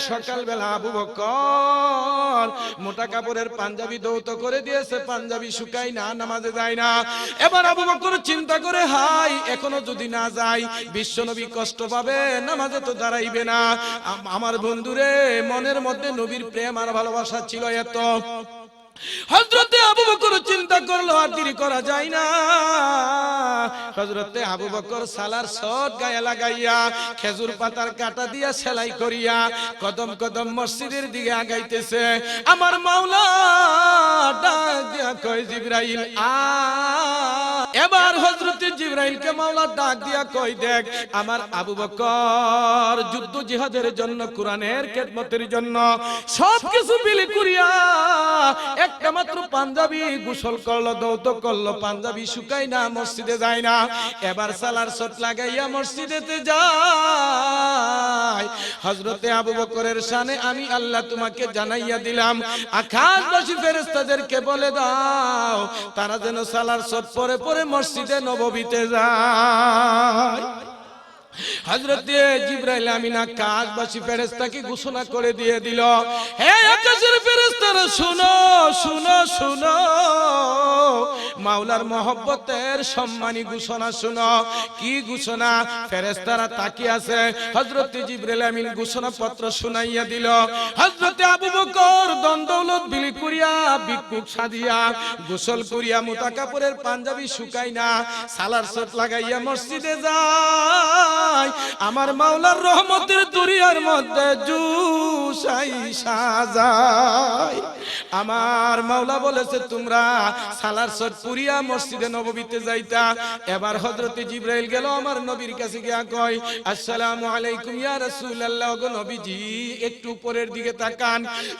[SPEAKER 2] সকালবেলা আবু বকর মোটা কাপড়ের পাঞ্জাবি দৌত করে দিয়েছে, পাঞ্জাবি শুকাই না, নামাজে যায় না। এবার আবু বকর চিন্তা করে, হাই এখনো যদি না যাই বিশ্বনবী কষ্ট পাবে, নামাজে তো দাঁড়াইবে না। আমার বন্ধুরে, মনের মধ্যে নবীর প্রেম আর ভালোবাসা ছিল এত। হযরতে আবু বকর চিন্তা করলো আর দেরি করা যায় না। হযরতে আবু বকর সালার শট গায়ে লাগাইয়া খেজুর পাতার কাটা দিয়া সেলাই করিয়া কদম কদম মসজিদের দিকে আগাইতেছে। আমার মাওলা ডাক দিয়া কয়, জিবরাইল আ। এবার হযরতে জিবরাইলকে মাওলা ডাক দিয়া কয়, দেখ আমার আবু বকর যুদ্ধ জিহাদের জন্য, কোরআনের খেদমতের জন্য সবকিছু বিলি করিয়া একটা মাত্র পাঞ্জাবি গোসল করলো, দৌত করলো, পাঞ্জাবি শুকাই না, মসজিদে যায় না। এবার সালার শট লাগাইয়া মসজিদেতে যায়। হযরতে আবু বকরের শানে আমি আল্লাহ তোমাকে জানাইয়া দিলাম, আকাশবাসী ফেরেশতাদেরকে বলে দাও তারা যেন সালার শট পরে পরে মসজিদে নববীতে যায়। হযরতে জিবরাইল আমিন আকাশবাসী ফেরেশতাকে ঘোষণা করে দিয়ে দিল, হে আকাশের ফেরেশতারা শুনো শুনো শুনো, মাওলার মহব্বতের সম্মানী ঘোষণা শুনো। কি ঘোষণা? ফেরেশতারা তাকিয়ে আছে। হযরতে জিবরাইল আমিন ঘোষণা পত্র শুনাইয়া দিল। হযরতে আবু বকর দন্দৌলত বিলি করিয়া, ভিক্ষুক সাজিয়া, গোসল করিয়া, মোটা কাপড়ের পাঞ্জাবি শুকাই না, সালার শট লাগাইয়া মসজিদে যায়। নাই, আমার মাওলার রহমতের দুনিয়ার মধ্যে জুসাই সাজাই। আমার মাওলা বলেছে তোমরা সালার শট পুরিয়া মসজিদে নববীতে যাইতা। এবার হযরতে জিবরাইল গেল আমার নবীর কাছে গিয়া কয়, আসসালামু আলাইকুম ইয়া রাসূলুল্লাহ, গো নবীজি একটু উপরের দিকে তাকান।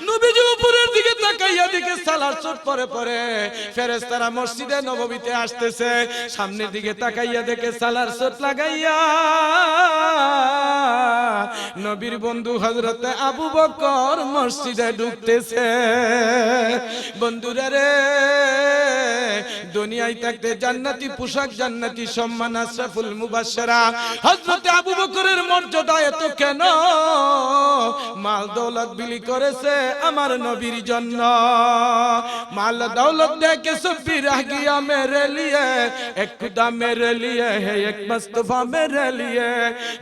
[SPEAKER 2] নবীজি উপরের দিকে তাকাইয়া দিকে সালার শট পরে পরে ফেরেশতারা মসজিদে নববীতে আসতেছে। সামনের দিকে তাকাইয়া দেখে সালার শট লাগাইয়া নবীর বন্ধু হযরতে আবু বকর মসজিদে ঢুকতেছে। বন্ধুরা রে, দুনিয়ায় থাকতে জান্নাতি পোশাক, জান্নাতি সম্মান, আশরাফুল মুবাশশারা হযরতে আবু বকরের মর্যাদা এত কেন? মাল দৌলত বিলি করেছে আমার নবীর জন্য। মাল দৌলত দেখে সবি রহ গিয়া মেরে লিয়ে, এক খুদা মেরে লিয়ে হে এক মুস্তাফা মেরে লিয়ে।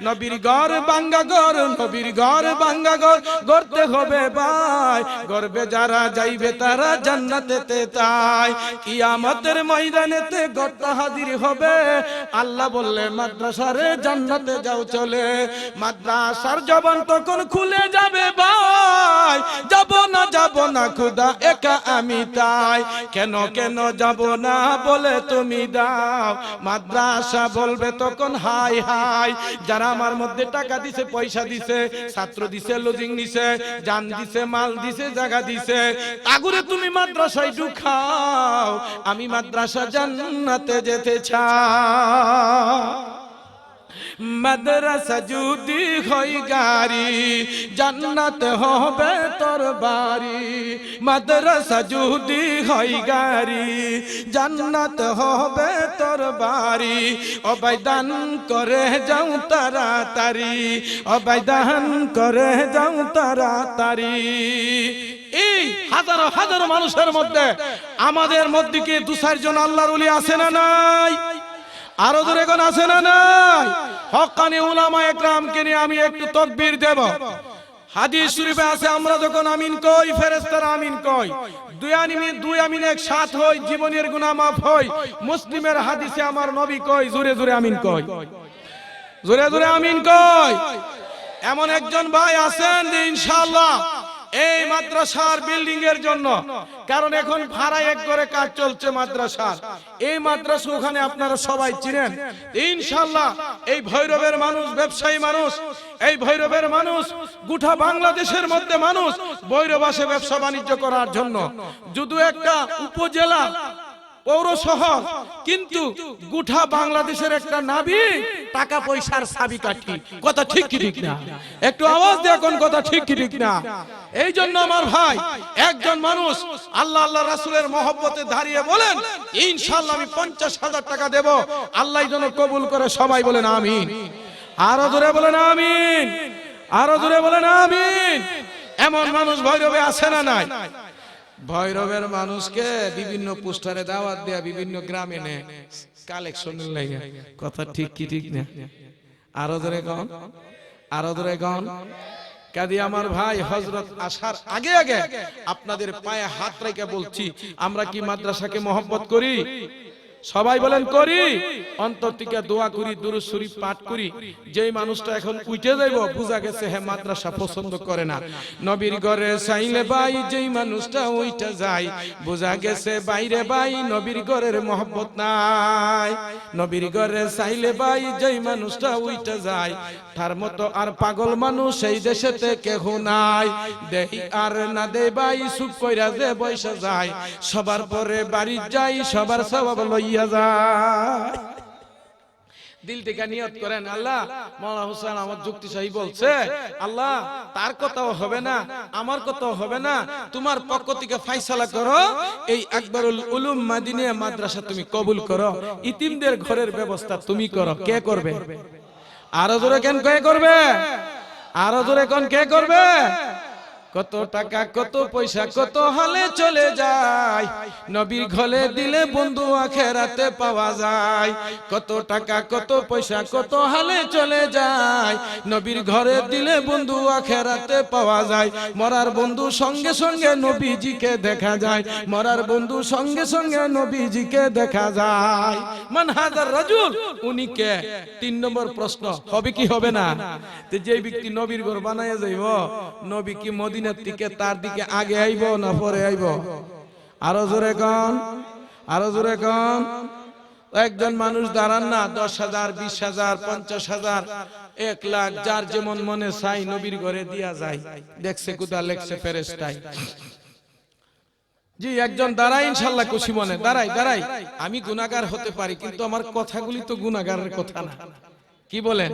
[SPEAKER 2] নবীর ঘর ভাঙ্গা ঘর, নবীর ঘর ভাঙ্গা ঘর গড়তে হবে ভাই। গর্বে যারা যাইবে তারা জান্নাতেতে তাই। কিয়ামতের ময়দানেতে গড়টা হাজির হবে। আল্লাহ বললে মাদ্রাসারে জান্নাতে যাও চলে। মাদ্রাসার জবান তখন খুলে যাবে ভাই, যাব না খুদা একা আমি তাই। কেন কেন যাব না বলে তুমি দাও। মাদ্রাসা বলবে তখন হাই হাই। যারা আমার মধ্যে টাকা দিছে, পয়সা দিছে, ছাত্র দিছে, লজিং দিছে, জান দিছে, মাল দিছে, জায়গা দিছে, আগুরে তুমি মাদ্রাসায় ঢুকাও। আমি মাদ্রাসা জান্নাতে যেতে চাই। মাদ্রাসা যদি হয় গাড়ি, জান্নাত হবে তোর বাড়ি। মাদ্রাসা যদি হয় গাড়ি, জান্নাত হবে তোর বাড়ি। অবদান করে যাও তাড়াতাড়ি, অবদান করে যাও তাড়াতাড়ি। এই হাজারো হাজারো মানুষের মধ্যে আমাদের মধ্যে কি দু চারজন আল্লাহর ওলি আছে না নাই? আরো দূরে কোন আছে না নাই? হক্কানি উলামা একরামকে নিয়ে আমি একটু তাকবীর দেব। হাদিস শরীফে আছে আমরা যখন আমিন কই ফেরেশতারা আমিন কই। দুই আমিন এক সাথ হই, জীবনের গুনাহ মাফ হই। মুসলিমের হাদিসে আমার নবী কই জোরে জোরে আমিন কই, জোরে জোরে আমিন কই। এমন একজন ভাই আছেন যে ইনশাআল্লাহ এই মাদ্রাসার বিল্ডিং এর জন্য, কারণ এখন ভাড়া এক করে কাজ চলছে মাদ্রাসার। এই মাদ্রাসা ওখানে আপনারা সবাই চিনেন। ইনশাআল্লাহ এই ভৈরবের মানুষ ব্যবসায়ী মানুষ, এই ভৈরবের মানুষ গোটা বাংলাদেশের মধ্যে মানুষ ভৈরব আসে ব্যবসা বাণিজ্য করার জন্য। যদিও একটা উপজেলা পৌর শহর, কিন্তু গোটা বাংলাদেশের একটা নাবি টাকা পয়সার চাবিকাঠি। কথা ঠিক কি ঠিক না? একটু আওয়াজ দিয়ে কোন কথা ঠিক কি ঠিক না? এই জন্য আমার ভাই একজন মানুষ আল্লাহ আল্লাহ রাসূলের মহব্বতে দাঁড়িয়ে বলেন ইনশাআল্লাহ আমি 50,000 টাকা দেব, আল্লাহ যেন কবুল করে। সবাই বলেন আমিন। আরো জোরে বলেন আমিন, আরো জোরে বলেন আমিন। এমন মানুষ ভৈরবে আছে না নাই? ভৈরবের মানুষকে বিভিন্ন পোস্টারে দাওয়াত দেয়া, বিভিন্ন গ্রামে নে কালেকশনের লাগে। কথা ঠিক কি ঠিক না? আরো ধরে কোন, আরো ধরে কোন। কাদি আমার ভাই হযরত আসার আগে আগে আপনাদের পায়ে হাত রেখে বলছি, আমরা কি মাদ্রাসাকে মহব্বত করি? সবাই বলেন করি। অন্তর থেকে দোয়া করি, দুরূদ শরীফ পাঠ করি। যেই মানুষটা এখন উঠে যাইব বুঝা গেছে হে মাদ্রাসা পছন্দ করে না। নবীর ঘরে চাইলে ভাই যেই মানুষটা উঠে যায় বুঝা গেছে বাইরে ভাই নবীর ঘরের মহব্বত নাই। নবীর ঘরে চাইলে ভাই যেই মানুষটা উঠে যায় তার মতো আর পাগল মানুষ এই দেশেতে কেহ নাই। দেই আর না দে ভাই চুপ কইরা যে বৈশা যায়, সবার পরে বাড়ি যাই সবার সওয়াব লইয়া যায়। দিল থেকে নিয়ত করেন আল্লাহ মাওলানা হোসেন আমার যুক্তি সহি বলছে, আল্লাহ তার কথাও হবে না আমার কথাও হবে না, তোমার পক্ষ থেকে ফয়সালা করো। এই আকবরুল উলুম মাদিনিয়া মাদ্রাসা তুমি কবুল করো, ইতিমদের ঘরের ব্যবস্থা তুমি করো। কে করবে? আরো জোরে কেন কে করবে? আরো জোরে কোন কে করবে? কত টাকা কত পয়সা কত হালে চলে যায়, নবীর ঘরে দিলে বন্ধু আখেরাতে পাওয়া যায়। কত টাকা কত পয়সা কত হালে চলে যায়, নবীর ঘরে দিলে বন্ধু আখেরাতে পাওয়া যায়। মরার বন্ধু সঙ্গে সঙ্গে নবীজিকে দেখা যায়, মরার বন্ধু সঙ্গে সঙ্গে নবীজিকে দেখা যায়। মান হাজার রাজুল, উনি কে? 3 নম্বর প্রশ্ন, হবে কি হবে না? তো যে ব্যক্তি নবীর ঘর বানায় যাইব, নবী কি মদিনার থেকে তার দিকে আগে আইব না পরে আইব? আরো জোরে কোন, আরো জোরে কোন। একজন মানুষ দাঁড়ান না, 10,000 20,000 50,000 1 লাখ যার যেমন মনে চাই নবীর ঘরে দিয়া যায়। দেখছে কুদা লেখছে ফেরেশতাই। জি একজন দাঁড়াই ইনশাআল্লাহ খুশি মনে, দাঁড়াই দাঁড়াই। আমি গুনাহগার হতে পারি কিন্তু আমার কথাগুলি তো গুনাহগারের কথা না। কি বলেন?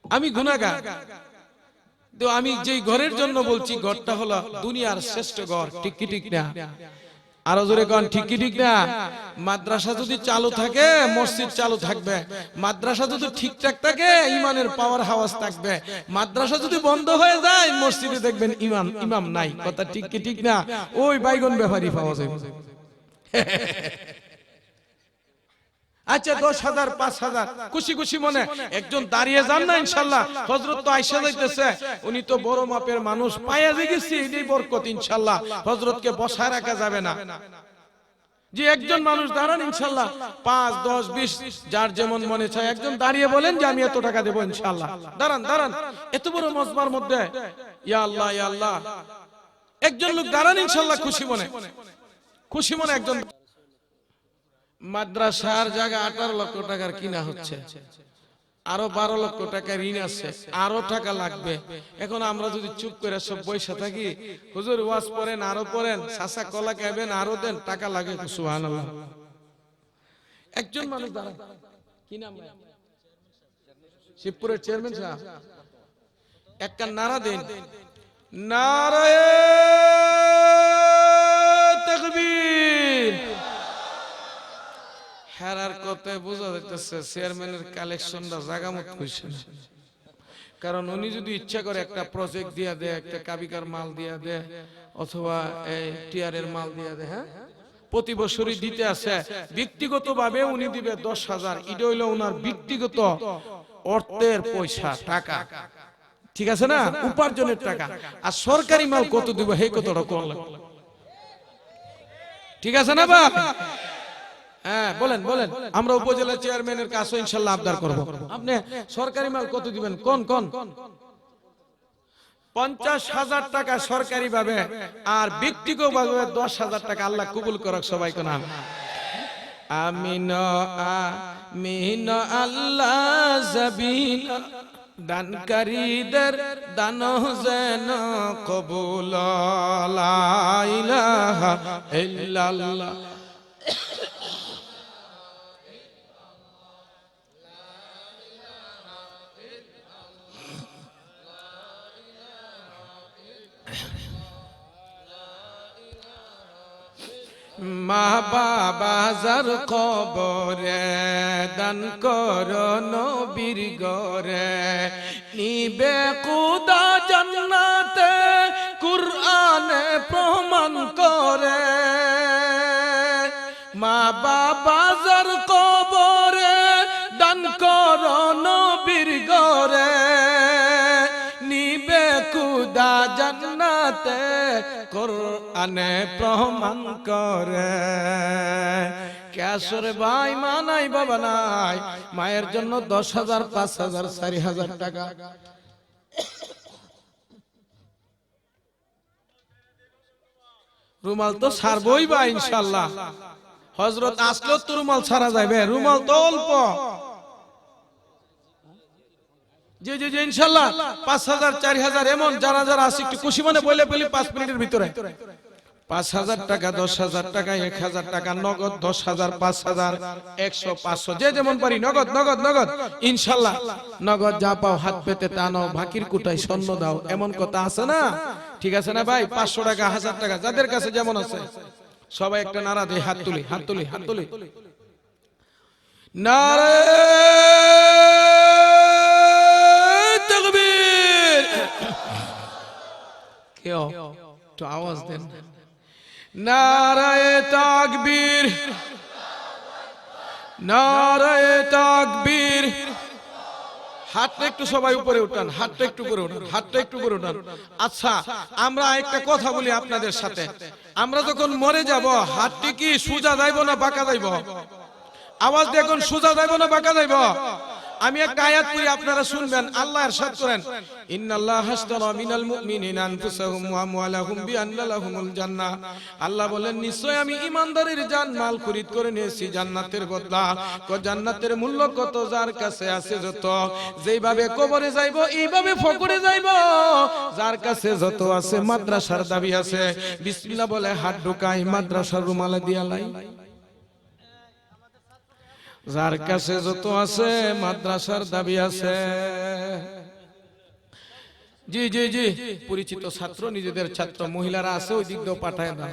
[SPEAKER 2] আমি গুনাহগার, তো আমি যেই ঘরের জন্য বলছি ঘরটা হলো দুনিয়ার শ্রেষ্ঠ ঘর, ঠিক কি ঠিক না? আরো জোরে কোন ঠিক কি ঠিক না? মাদ্রাসা যদি চালু থাকে মসজিদ চালু থাকবে, মাদ্রাসা যদি ঠিকঠাক থাকে ইমানের পাওয়ার হাওয়াজ থাকবে। মাদ্রাসা যদি বন্ধ হয়ে যায় মসজিদে দেখবেন ইমাম নাই। কথা ঠিক কি ঠিক না? ওই বাইগন ব্যাপারী পাওয়া যায়। আচ্ছা 10,000 5,000 খুশি খুশি মনে একজন দাঁড়িয়ে যান না ইনশাআল্লাহ। হযরত তো আয়েশা যাইতেছে, উনি তো বড় মাপের মানুষ, পায়া গেছি এই বরকত ইনশাআল্লাহ। হযরতকে বসায় রাখা যাবে না। যে একজন মানুষ দাঁড়ান ইনশাআল্লাহ, 5 10 20 যার যেমন মনে চায় একজন দাঁড়িয়ে বলেন যে আমি এত টাকা দেব ইনশাআল্লাহ। দাঁড়ান দাঁড়ান, এত বড় মজমার মধ্যে ইয়া আল্লাহ ইয়া আল্লাহ। একজন লোক দাঁড়ান ইনশাআল্লাহ খুশি মনে, খুশি মনে একজন। মাদ্রাসার জায়গা 18 লক্ষ টাকার কিনা হচ্ছে, আরো 12 লক্ষ টাকা ঋণ আছে, আরো টাকা লাগবে। এখন আমরা যদি চুপ করে সব পয়সা থাকি, হুজুর ওয়াজ পড়েন আরো পড়েন, চাচা কলা খাবেন আরো দেন, টাকা লাগে। সুবহানাল্লাহ। একজন মানুষ দাঁড়ান, কি নাম? শিবপুরের চেয়ারম্যান সাহেব, একটা নারা দেন, নারায়ে তাকবীর। হেরার কথা বোঝা যাইতেছে চেয়ারম্যানের কালেকশনটা জাগামত হইছে না। কারণ উনি যদি ইচ্ছা করে একটা প্রজেক্ট দিয়া দেয়, একটা কাবিকার মাল দিয়া দেয়, অথবা এই টিয়ারের মাল দিয়া দেয়, হ্যাঁ প্রতি বছরই দিতে আছে। ব্যক্তিগতভাবে উনি দিবে 10,000, এটা হইলো ওনার ব্যক্তিগত অর্থের পয়সা টাকা, ঠিক আছে না, উপার্জনের টাকা। আর সরকারি মাল কত দিব হে কতটা কোন লাগবে, ঠিক আছে না বা? হ্যাঁ বলেন বলেন, আমরা উপজেলা চেয়ারম্যানের কাছে ইনশাআল্লাহ আবদার করব। আপনি সরকারি মাল কত দিবেন কোন কোন? 50,000 টাকা সরকারি ভাবে, আর ব্যক্তিগতভাবে 10,000 টাকা। আল্লাহ কবুল করুক সবাই কোন আমিন আমিন। আল্লাহ জবিন দানকারীদের দান যেন কবুল, লা ইলাহা ইল্লাল্লাহ। মা বাবা যার কবরে দান করো নবীর ঘরে, নিবে খুদা জান্নাতে কুরআনে প্রমাণ করে। মা বাবা যার কবরে দান করো নবীর ঘরে, নিবে খুদা জান্নাতে কুরআনে প্রমাণ করে। ক্যাশরে ভাই মা নাই বাবা নাই, মায়ের জন্য 10,000 5,000 4,000 টাকা। রুমাল তো ছাড়বই বা ইনশাআল্লাহ। হযরত আসলো তো রুমাল ছাড়া যাবে, রুমাল তো অল্প। জি জি জি ইনশাআল্লাহ 5,000 4,000 এমন যারা যারা আছে একটু খুশি মনে বলে বলি 5 মিনিটের ভিতরে। 5,000 টাকা 10,000 টাকা 1,000 টাকা নগদ, 10,000 5,000 100 500 যে যেমন পারি নগদ নগদ নগদ ইনশাআল্লাহ। নগদ যা পাও হাত পেতে টানো, ভাকির কুটাই স্বর্ণ দাও, এমন কথা আছে না? ঠিক আছে না ভাই? 500 টাকা 1,000 টাকা যাদের কাছে যেমন আছে সবাই একটা নারা দেয়, হাত তুলি হাত তুলি হাত তুলি। নারে তাকবীর।
[SPEAKER 1] কেউ একটু আওয়াজ দেন। নারায়ে তাকবীর, নারায়ে তাকবীর। হাতটা একটু সবাই উপরে উঠান, হাতটা একটু উপরে উঠান, হাতটা একটু উপরে উঠান। আচ্ছা, আমরা একটা কথা বলি আপনাদের সাথে, আমরা যখন মরে যাব হাতটি কি সোজা যাইব না বাঁকা যাইব? আওয়াজ দিয়ে এখন সোজা যাইব না বাঁকা যাইব? আমি একটা আয়াত পড়ি, আপনারা শুনবেন। আল্লাহ ইরশাদ করেন, ইন্নাল্লাহা হাশতারা মিনাল মুমিনিনা আনফুসাহুম ওয়া আমওয়ালাহুম বিআন্না লাহুমুল জান্নাহ। আল্লাহ বলেন, নিশ্চয় আমি ঈমানদারের জান মাল খরিদ করে নিয়েছি জান্নাতের বদলা। জান্নাতের মূল্য কত? যার কাছে আছে যত। যেইভাবে কবরে যাইব এইভাবে ফকরে যাইব। যার কাছে যত আছে, মাদ্রাসার দাবি আছে, বিসমিল্লাহ বলে হাত ঢুকাই, মাদ্রাসার রুমালে দিয়া লাই। যার কাছে যত আছে, মাদ্রাসার দাবি আছে। জি জি জি, পরিচিত ছাত্র, নিজেদের ছাত্র, মহিলারা আছে ওই দিক দিয়েও পাঠায় না।